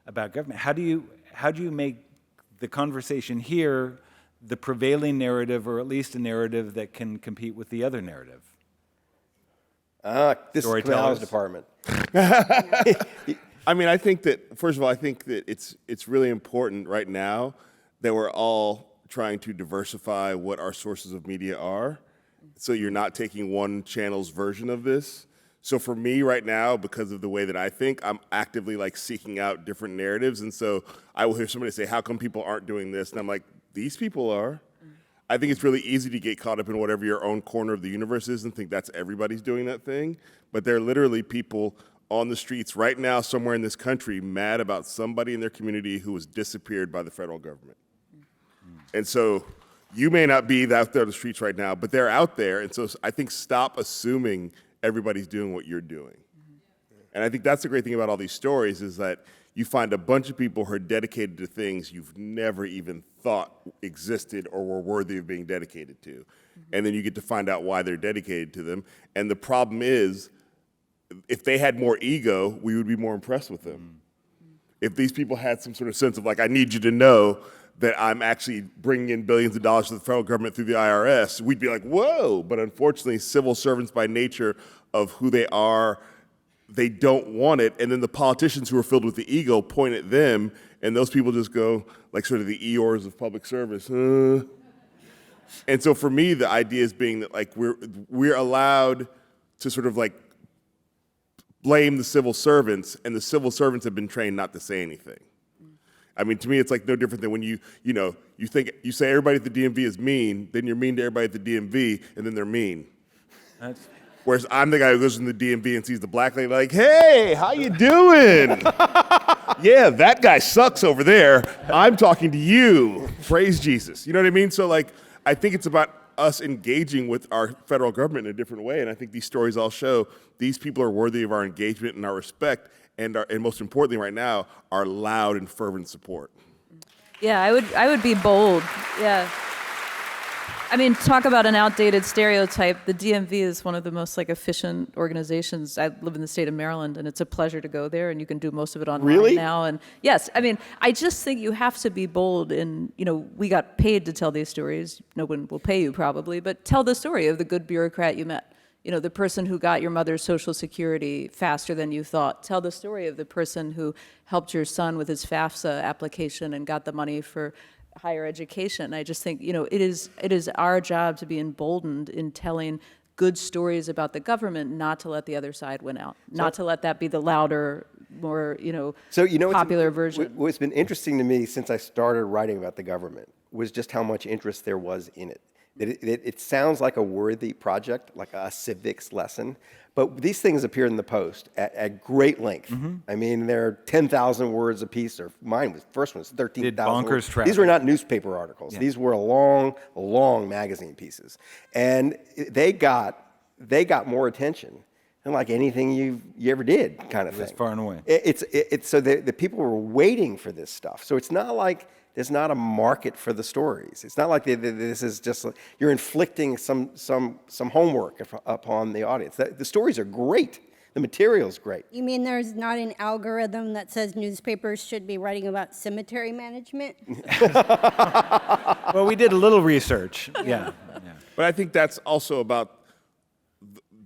about government. How do you make the conversation here the prevailing narrative, or at least a narrative that can compete with the other narrative? This is Kamau's department. I think that, first of all, it's really important right now that we're all trying to diversify what our sources of media are, so you're not taking one channel's version of this. So for me right now, because of the way that I think, I'm actively seeking out different narratives, and so I will hear somebody say, how come people aren't doing this? And I'm like, these people are. I think it's really easy to get caught up in whatever your own corner of the universe is and think that's everybody's doing that thing, but there are literally people on the streets right now somewhere in this country mad about somebody in their community who was disappeared by the federal government. And so you may not be out there on the streets right now, but they're out there. And so I think stop assuming everybody's doing what you're doing. And I think that's the great thing about all these stories is that you find a bunch of people who are dedicated to things you've never even thought existed or were worthy of being dedicated to. and then you get to find out why they're dedicated to them. And the problem is, if they had more ego, we would be more impressed with them. If these people had some sort of sense of like, I need you to know that I'm actually bringing in billions of dollars to the federal government through the IRS, we'd be like, whoa. But unfortunately, civil servants by nature of who they are, they don't want it. And then the politicians who are filled with the ego point at them, and those people just go like sort of the Eeyores of public service. And so for me, the idea is being that like we're allowed to sort of like blame the civil servants, and the civil servants have been trained not to say anything. I mean, to me, it's like no different than when you say everybody at the DMV is mean, then you're mean to everybody at the DMV, and then they're mean. Whereas I'm the guy who goes in the DMV and sees the black lady like, hey, how you doing? Yeah, that guy sucks over there. I'm talking to you. Praise Jesus. You know what I mean? So like, I think it's about us engaging with our federal government in a different way, and I think these stories all show these people are worthy of our engagement and our respect, and most importantly right now, our loud and fervent support. Yeah, I would be bold. Yeah. I mean, talk about an outdated stereotype. The DMV is one of the most efficient organizations. I live in the state of Maryland, and it's a pleasure to go there, and you can do most of it online now. And yes, I mean, I just think you have to be bold in, we got paid to tell these stories. No one will pay you probably, but tell the story of the good bureaucrat you met. The person who got your mother's Social Security faster than you thought. Tell the story of the person who helped your son with his FAFSA application and got the money for higher education. I just think, it is our job to be emboldened in telling good stories about the government, not to let the other side win out, not to let that be the louder, more, popular version. What's been interesting to me since I started writing about the government was just how much interest there was in it. It sounds like a worthy project, like a civics lesson, but these things appear in the Post at great length. I mean, they're 10,000 words a piece, or first one was 13,000 words. These were not newspaper articles. Yeah. These were long magazine pieces. And they got more attention than like anything you ever did, kind of thing. It's far and away. So the people were waiting for this stuff. So it's not like there's not a market for the stories. It's not like this is just you're inflicting some homework upon the audience. The stories are great. The material's great. You mean there's not an algorithm that says newspapers should be writing about cemetery management? Well, we did a little research. Yeah. But I think that's also about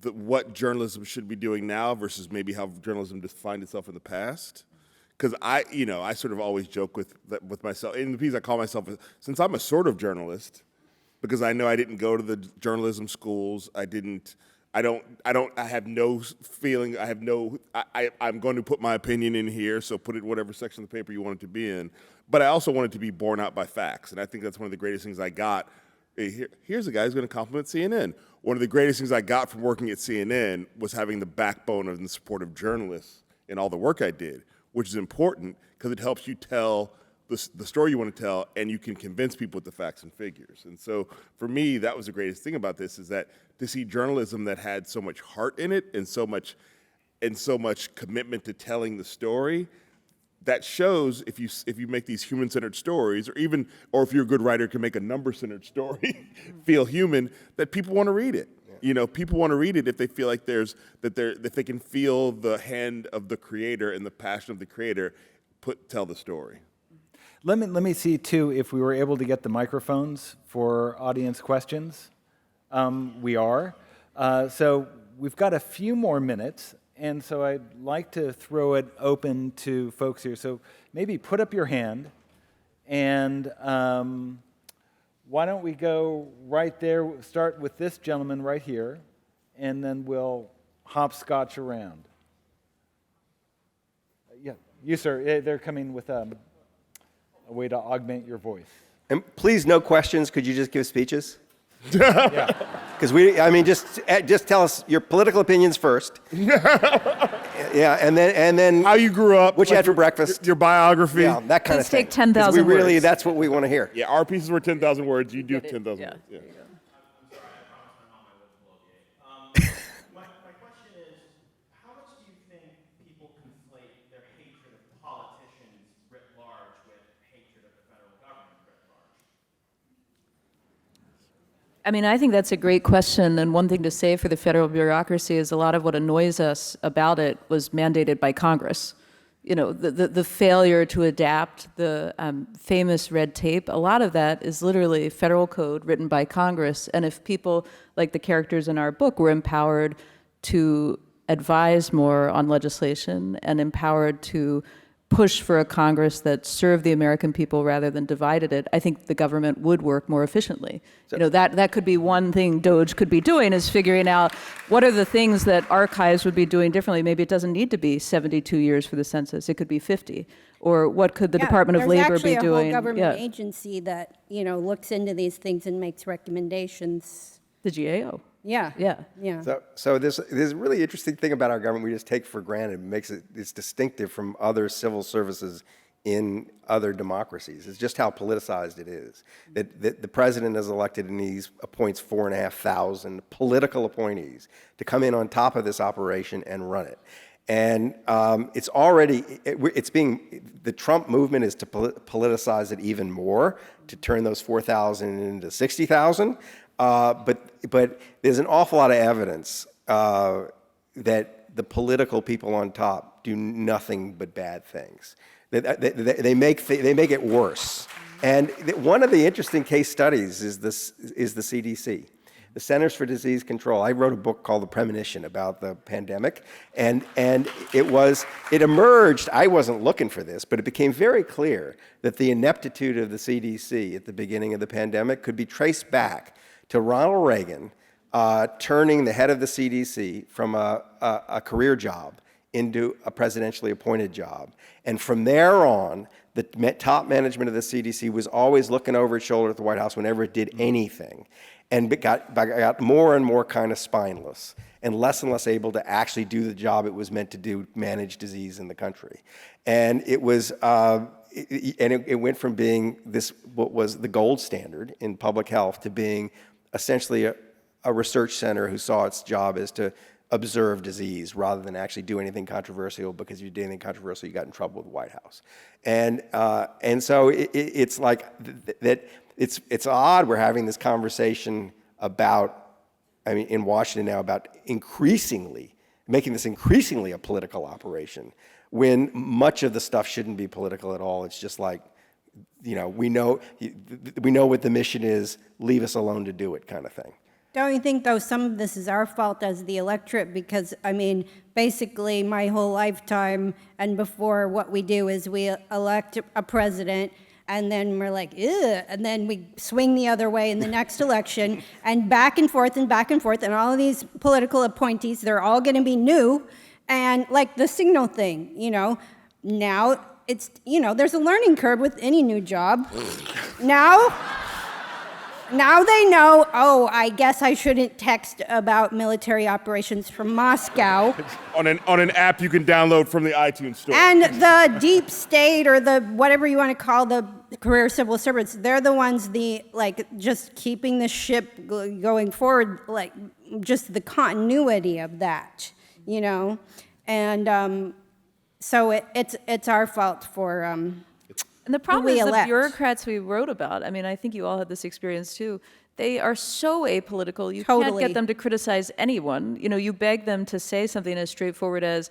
what journalism should be doing now versus maybe how journalism defined itself in the past. Because I sort of always joke with myself. In the piece, I call myself, since I'm a sort of journalist, because I know I didn't go to the journalism schools. I have no feeling. I'm going to put my opinion in here, so put it whatever section of the paper you want it to be in. But I also want it to be borne out by facts, and I think that's one of the greatest things I got. Here's a guy who's going to compliment CNN. One of the greatest things I got from working at CNN was having the backbone and the support of journalists in all the work I did, which is important because it helps you tell the story you want to tell, and you can convince people with the facts and figures. And so for me, that was the greatest thing about this, is that to see journalism that had so much heart in it and so much commitment to telling the story, that shows if you make these human-centered stories, or if you're a good writer, can make a number-centered story feel human, that people want to read it. People want to read it if they feel like if they can feel the hand of the creator and the passion of the creator tell the story. Let me see too if we were able to get the microphones for audience questions. We are. So we've got a few more minutes, and so I'd like to throw it open to folks here. So maybe put up your hand, and why don't we go right there, start with this gentleman right here, and then we'll hopscotch around. Yeah, you, sir. They're coming with a way to augment your voice. And please, no questions. Could you just give speeches? Yeah. Because just tell us your political opinions first. Yeah, and then how you grew up, what you had for breakfast, your biography, yeah, that kind of thing. Take 10,000 words. That's what we want to hear. Yeah, our pieces were 10,000 words. You do 10,000 words. Yeah. My question is, how much do you think people conflate their hatred of politicians writ large with hatred of the federal government writ large? I mean, I think that's a great question, and one thing to say for the federal bureaucracy is a lot of what annoys us about it was mandated by Congress. You know, the failure to adapt, the famous red tape, a lot of that is literally federal code written by Congress, and if people, like the characters in our book, were empowered to advise more on legislation and empowered to push for a Congress that served the American people rather than divided it, I think the government would work more efficiently. You know, that could be one thing DOGE could be doing, is figuring out what are the things that archives would be doing differently. Maybe it doesn't need to be 72 years for the census. It could be 50. Or what could the Department of Labor be doing? There's actually a whole government agency that, you know, looks into these things and makes recommendations. The GAO. Yeah. Yeah. Yeah. So there's a really interesting thing about our government we just take for granted. It makes it's distinctive from other civil services in other democracies. It's just how politicized it is. That the president is elected and he appoints 4,500 political appointees to come in on top of this operation and run it. And it's already, the Trump movement is to politicize it even more, to turn those 4,000 into 60,000. But there's an awful lot of evidence that the political people on top do nothing but bad things. They make it worse. And one of the interesting case studies is the CDC, the Centers for Disease Control. I wrote a book called The Premonition about the pandemic, and it emerged. I wasn't looking for this, but it became very clear that the ineptitude of the CDC at the beginning of the pandemic could be traced back to Ronald Reagan turning the head of the CDC from a career job into a presidentially appointed job. And from there on, the top management of the CDC was always looking over its shoulder at the White House whenever it did anything, and it got more and more kind of spineless and less able to actually do the job it was meant to do, manage disease in the country. And it was, it went from being what was the gold standard in public health to being essentially a research center who saw its job as to observe disease rather than actually do anything controversial, because if you did anything controversial, you got in trouble with the White House. And so it's like that. It's odd we're having this conversation about, I mean, in Washington now, about making this increasingly a political operation, when much of the stuff shouldn't be political at all. It's just like, you know, we know what the mission is, leave us alone to do it, kind of thing. Don't you think, though, some of this is our fault as the electorate? Because, I mean, basically my whole lifetime and before, what we do is we elect a president, and then we're like, ugh, and then we swing the other way in the next election, and back and forth, and all of these political appointees, they're all going to be new. And like the signal thing, you know, now it's, you know, there's a learning curve with any new job. Now they know, oh, I guess I shouldn't text about military operations from Moscow. On an app you can download from the iTunes store. And the deep state, or the whatever you want to call the career civil servants, they're the ones, just keeping the ship going forward, like just the continuity of that, you know? And so it's our fault for And the problem is the elect. bureaucrats we wrote about, I mean, I think you all had this experience too, they are so apolitical, you can't Totally. get them to criticize anyone. You know, you beg them to say something as straightforward as,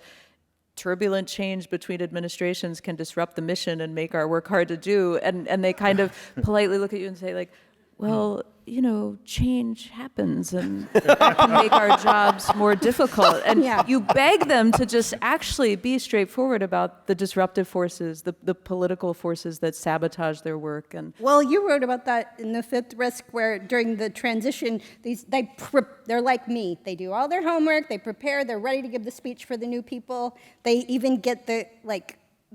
turbulent change between administrations can disrupt the mission and make our work hard to do, and they kind of politely look at you and say, like, well, you know, change happens and that can make our jobs more difficult. And Yeah. you beg them to just actually be straightforward about the disruptive forces, the political forces that sabotage their work. And Well, you wrote about that in The Fifth Risk, where during the transition, they're like me. They do all their homework, they prepare, they're ready to give the speech for the new people. They even get the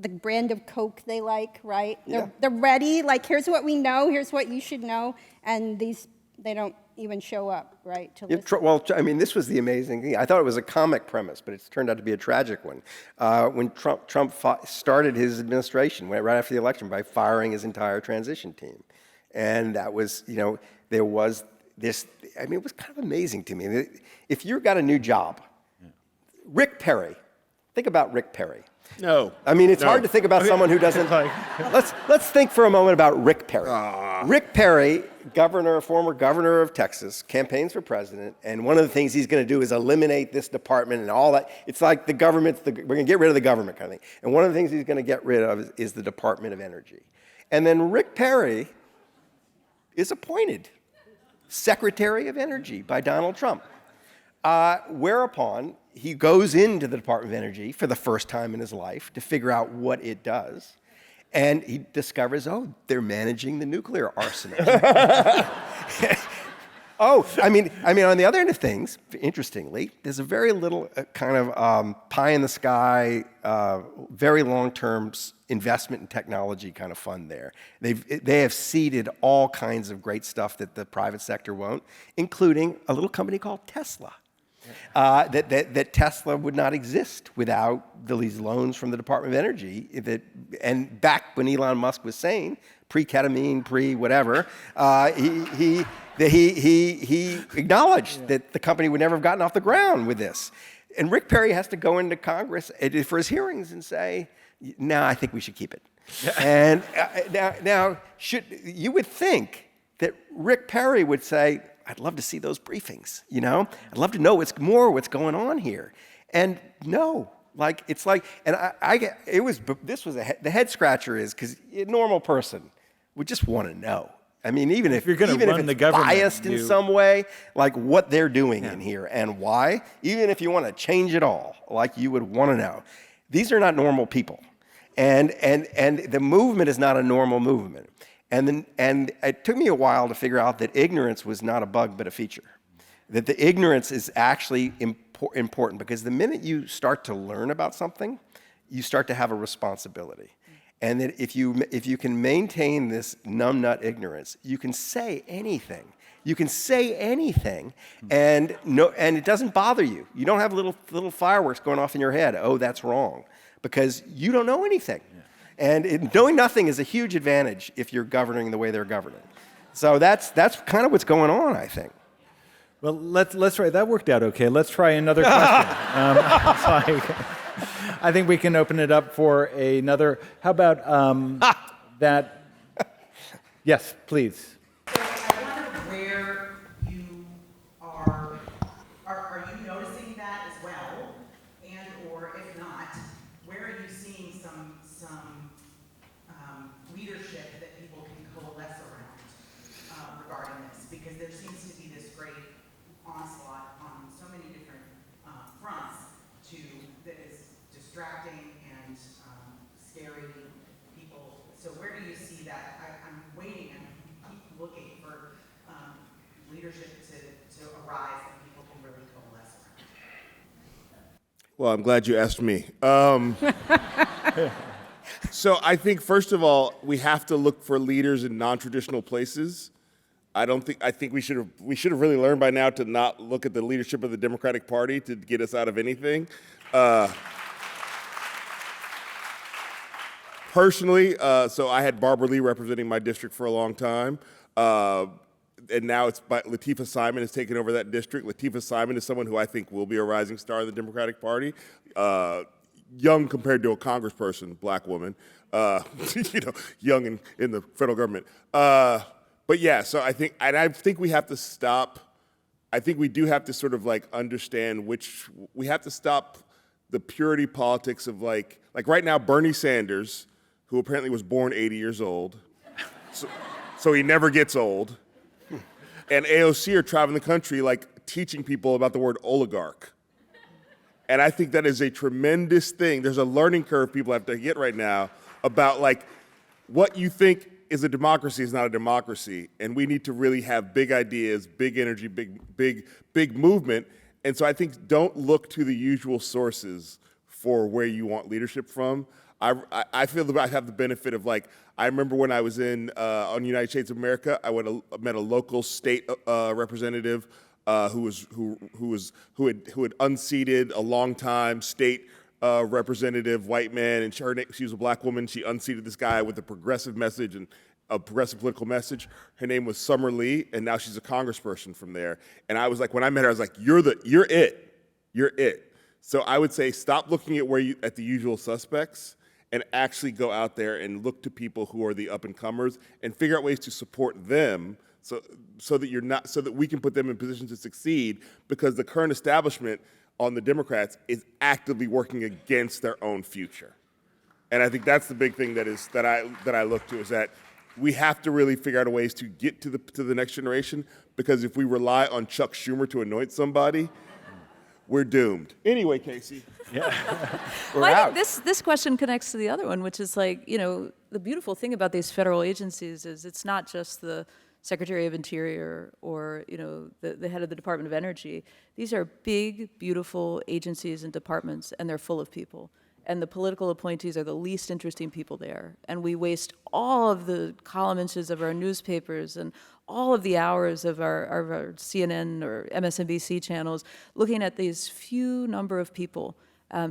brand of Coke they like, right? They're ready, like, here's what we know, here's what you should know, and they don't even show up, right, to listen. Well, I mean, this was the amazing thing. I thought it was a comic premise, but it's turned out to be a tragic one. When Trump started his administration, went right after the election, by firing his entire transition team. And that was, you know, there was this, I mean, it was kind of amazing to me. If you got a new job, Rick Perry, Think about Rick Perry. No. I mean, it's No. hard to think about someone who doesn't. Let's think for a moment about Rick Perry. Rick Perry, former governor of Texas, campaigns for president, and one of the things he's going to do is eliminate this department and all that. It's like the government's we're going to get rid of the government kind of thing. And one of the things he's going to get rid of is the Department of Energy. And then Rick Perry is appointed Secretary of Energy by Donald Trump. Whereupon he goes into the Department of Energy for the first time in his life to figure out what it does. And he discovers, oh, they're managing the nuclear arsenal. I mean, on the other end of things, interestingly, there's a very little kind of pie in the sky, very long-term investment in technology kind of fund there. They have seeded all kinds of great stuff that the private sector won't, including a little company called Tesla. That Tesla would not exist without these loans from the Department of Energy. And back when Elon Musk was saying, pre-ketamine, pre-whatever, he acknowledged that the company would never have gotten off the ground with this. And Rick Perry has to go into Congress for his hearings and say, no, I think we should keep it. And now, you would think that Rick Perry would say, I'd love to see those briefings, you know? I'd love to know what's going on here. And no, this was the head scratcher is because a normal person would just want to know. I mean, even if you're going to run it's the government, biased in some way, like what they're doing in here and why, even if you want to change it all, like you would want to know. These are not normal people. And the movement is not a normal movement. And it took me a while to figure out that ignorance was not a bug but a feature. That the ignorance is actually important because the minute you start to learn about something, you start to have a responsibility. And that if you can maintain this numbnut ignorance, you can say anything. You can say anything, and it doesn't bother you. You don't have little fireworks going off in your head. Oh, that's wrong, because you don't know anything. Yeah. And knowing nothing is a huge advantage if you're governing the way they're governing. So that's kind of what's going on, I think. Well, let's try. That worked out okay. Let's try another question. I think we can open it up for another. How about that? Yes, please. So I wonder where you are you noticing that as well? And or if not, where are you seeing some leadership that people can coalesce around regarding this? Because there seems to be this great onslaught on so many different fronts that is distracting and scary people. So where do you see that? I'm waiting and keep looking for leadership to arise that people can really coalesce around. Well, I'm glad you asked me. So I think, first of all, we have to look for leaders in non-traditional places. I think we should have really learned by now to not look at the leadership of the Democratic Party to get us out of anything. Personally, so I had Barbara Lee representing my district for a long time. And now Latifah Simon has taken over that district. Latifah Simon is someone who I think will be a rising star in the Democratic Party. Young compared to a congressperson, black woman, young in the federal government. But yeah, so I think we have to stop. I think we do have to sort of like understand we have to stop the purity politics of like right now, Bernie Sanders, who apparently was born 80 years old, so he never gets old, and AOC are traveling the country like teaching people about the word oligarch. And I think that is a tremendous thing. There's a learning curve people have to get right now about like what you think is a democracy is not a democracy. And we need to really have big ideas, big energy, big movement. And so I think don't look to the usual sources for where you want leadership from. I feel that I have the benefit of like, I remember when I was on the United States of America, I met a local state representative who had unseated a longtime state representative, white man, and she was a black woman. She unseated this guy with a progressive message and a progressive political message. Her name was Summer Lee, and now she's a congressperson from there. And I was like, when I met her, I was like, you're it. So I would say stop looking at the usual suspects and actually go out there and look to people who are the up-and-comers and figure out ways to support them so that we can put them in positions to succeed, because the current establishment on the Democrats is actively working against their own future. And I think that's the big thing that I look to, is that we have to really figure out ways to get to the next generation, because if we rely on Chuck Schumer to anoint somebody, we're doomed. Anyway, Casey. Well, I think this question connects to the other one, which is like, the beautiful thing about these federal agencies is it's not just the Secretary of Interior or, the head of the Department of Energy. These are big, beautiful agencies and departments, and they're full of people. And the political appointees are the least interesting people there. And we waste all of the column inches of our newspapers and all of the hours of our CNN or MSNBC channels looking at these few number of people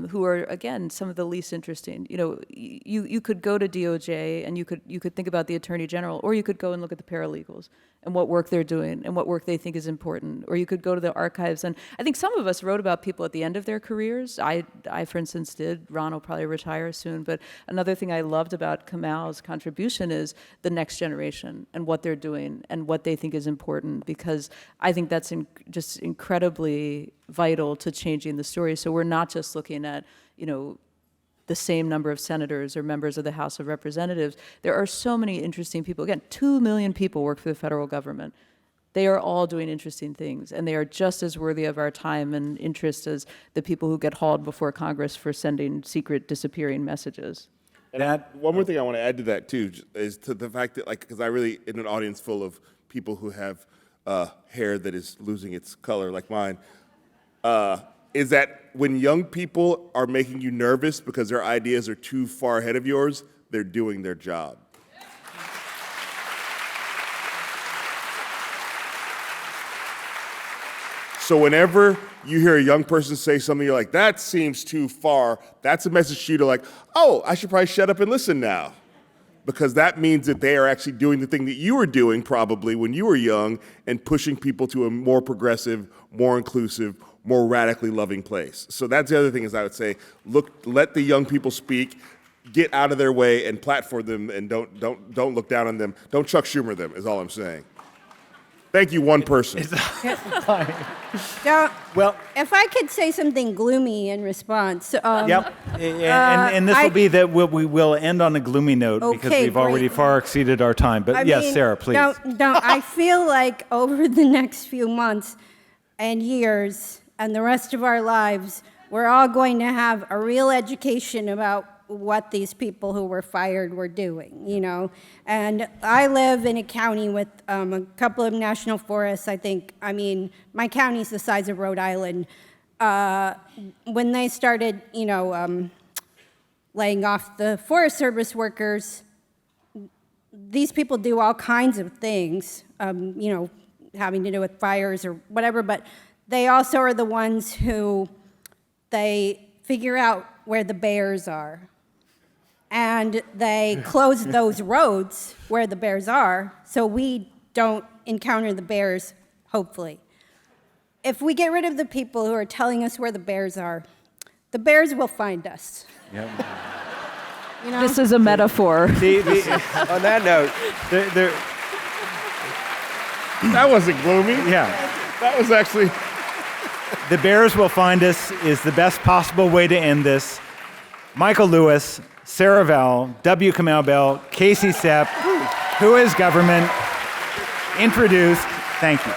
who are, again, some of the least interesting. You could go to DOJ and you could think about the Attorney General, or you could go and look at the paralegals and what work they're doing and what work they think is important, or you could go to the archives. And I think some of us wrote about people at the end of their careers. I for instance, did. Ron will probably retire soon. But another thing I loved about Kamau's contribution is the next generation and what they're doing and what they think is important, because I think that's just incredibly vital to changing the story. So we're not just looking at, the same number of senators or members of the House of Representatives. There are so many interesting people. Again, 2 million people work for the federal government. They are all doing interesting things, and they are just as worthy of our time and interest as the people who get hauled before Congress for sending secret, disappearing messages. And one more thing I want to add to that, too, is to the fact that, because I really, in an audience full of people who have hair that is losing its color, like mine, is that when young people are making you nervous because their ideas are too far ahead of yours, they're doing their job. So whenever you hear a young person say something, you're like, that seems too far, that's a message to you to like, oh, I should probably shut up and listen now. Because that means that they are actually doing the thing that you were doing probably when you were young and pushing people to a more progressive, more inclusive, more radically loving place. So that's the other thing, is I would say, let the young people speak, get out of their way and platform them, and don't look down on them. Don't Chuck Schumer them, is all I'm saying. Thank you, one person. Now, Well, if I could say something gloomy in response. yep. And this will be that we will end on a gloomy note, because Okay, we've already great. far exceeded our time. But yes, Sarah, please. I feel like over the next few months and years and the rest of our lives, we're all going to have a real education about what these people who were fired were doing, And I live in a county with a couple of national forests, my county's the size of Rhode Island. When they started, laying off the Forest Service workers, these people do all kinds of things, having to do with fires or whatever, but they also are the ones who they figure out where the bears are. And they close those roads where the bears are, so we don't encounter the bears, hopefully. If we get rid of the people who are telling us where the bears will find us. Yep. This is a metaphor. On that note, That wasn't gloomy. Yeah. That was actually... The bears will find us is the best possible way to end this. Michael Lewis, Sarah Vowell, W. Kamau Bell, Casey Sepp, Who is Government, introduced. Thank you.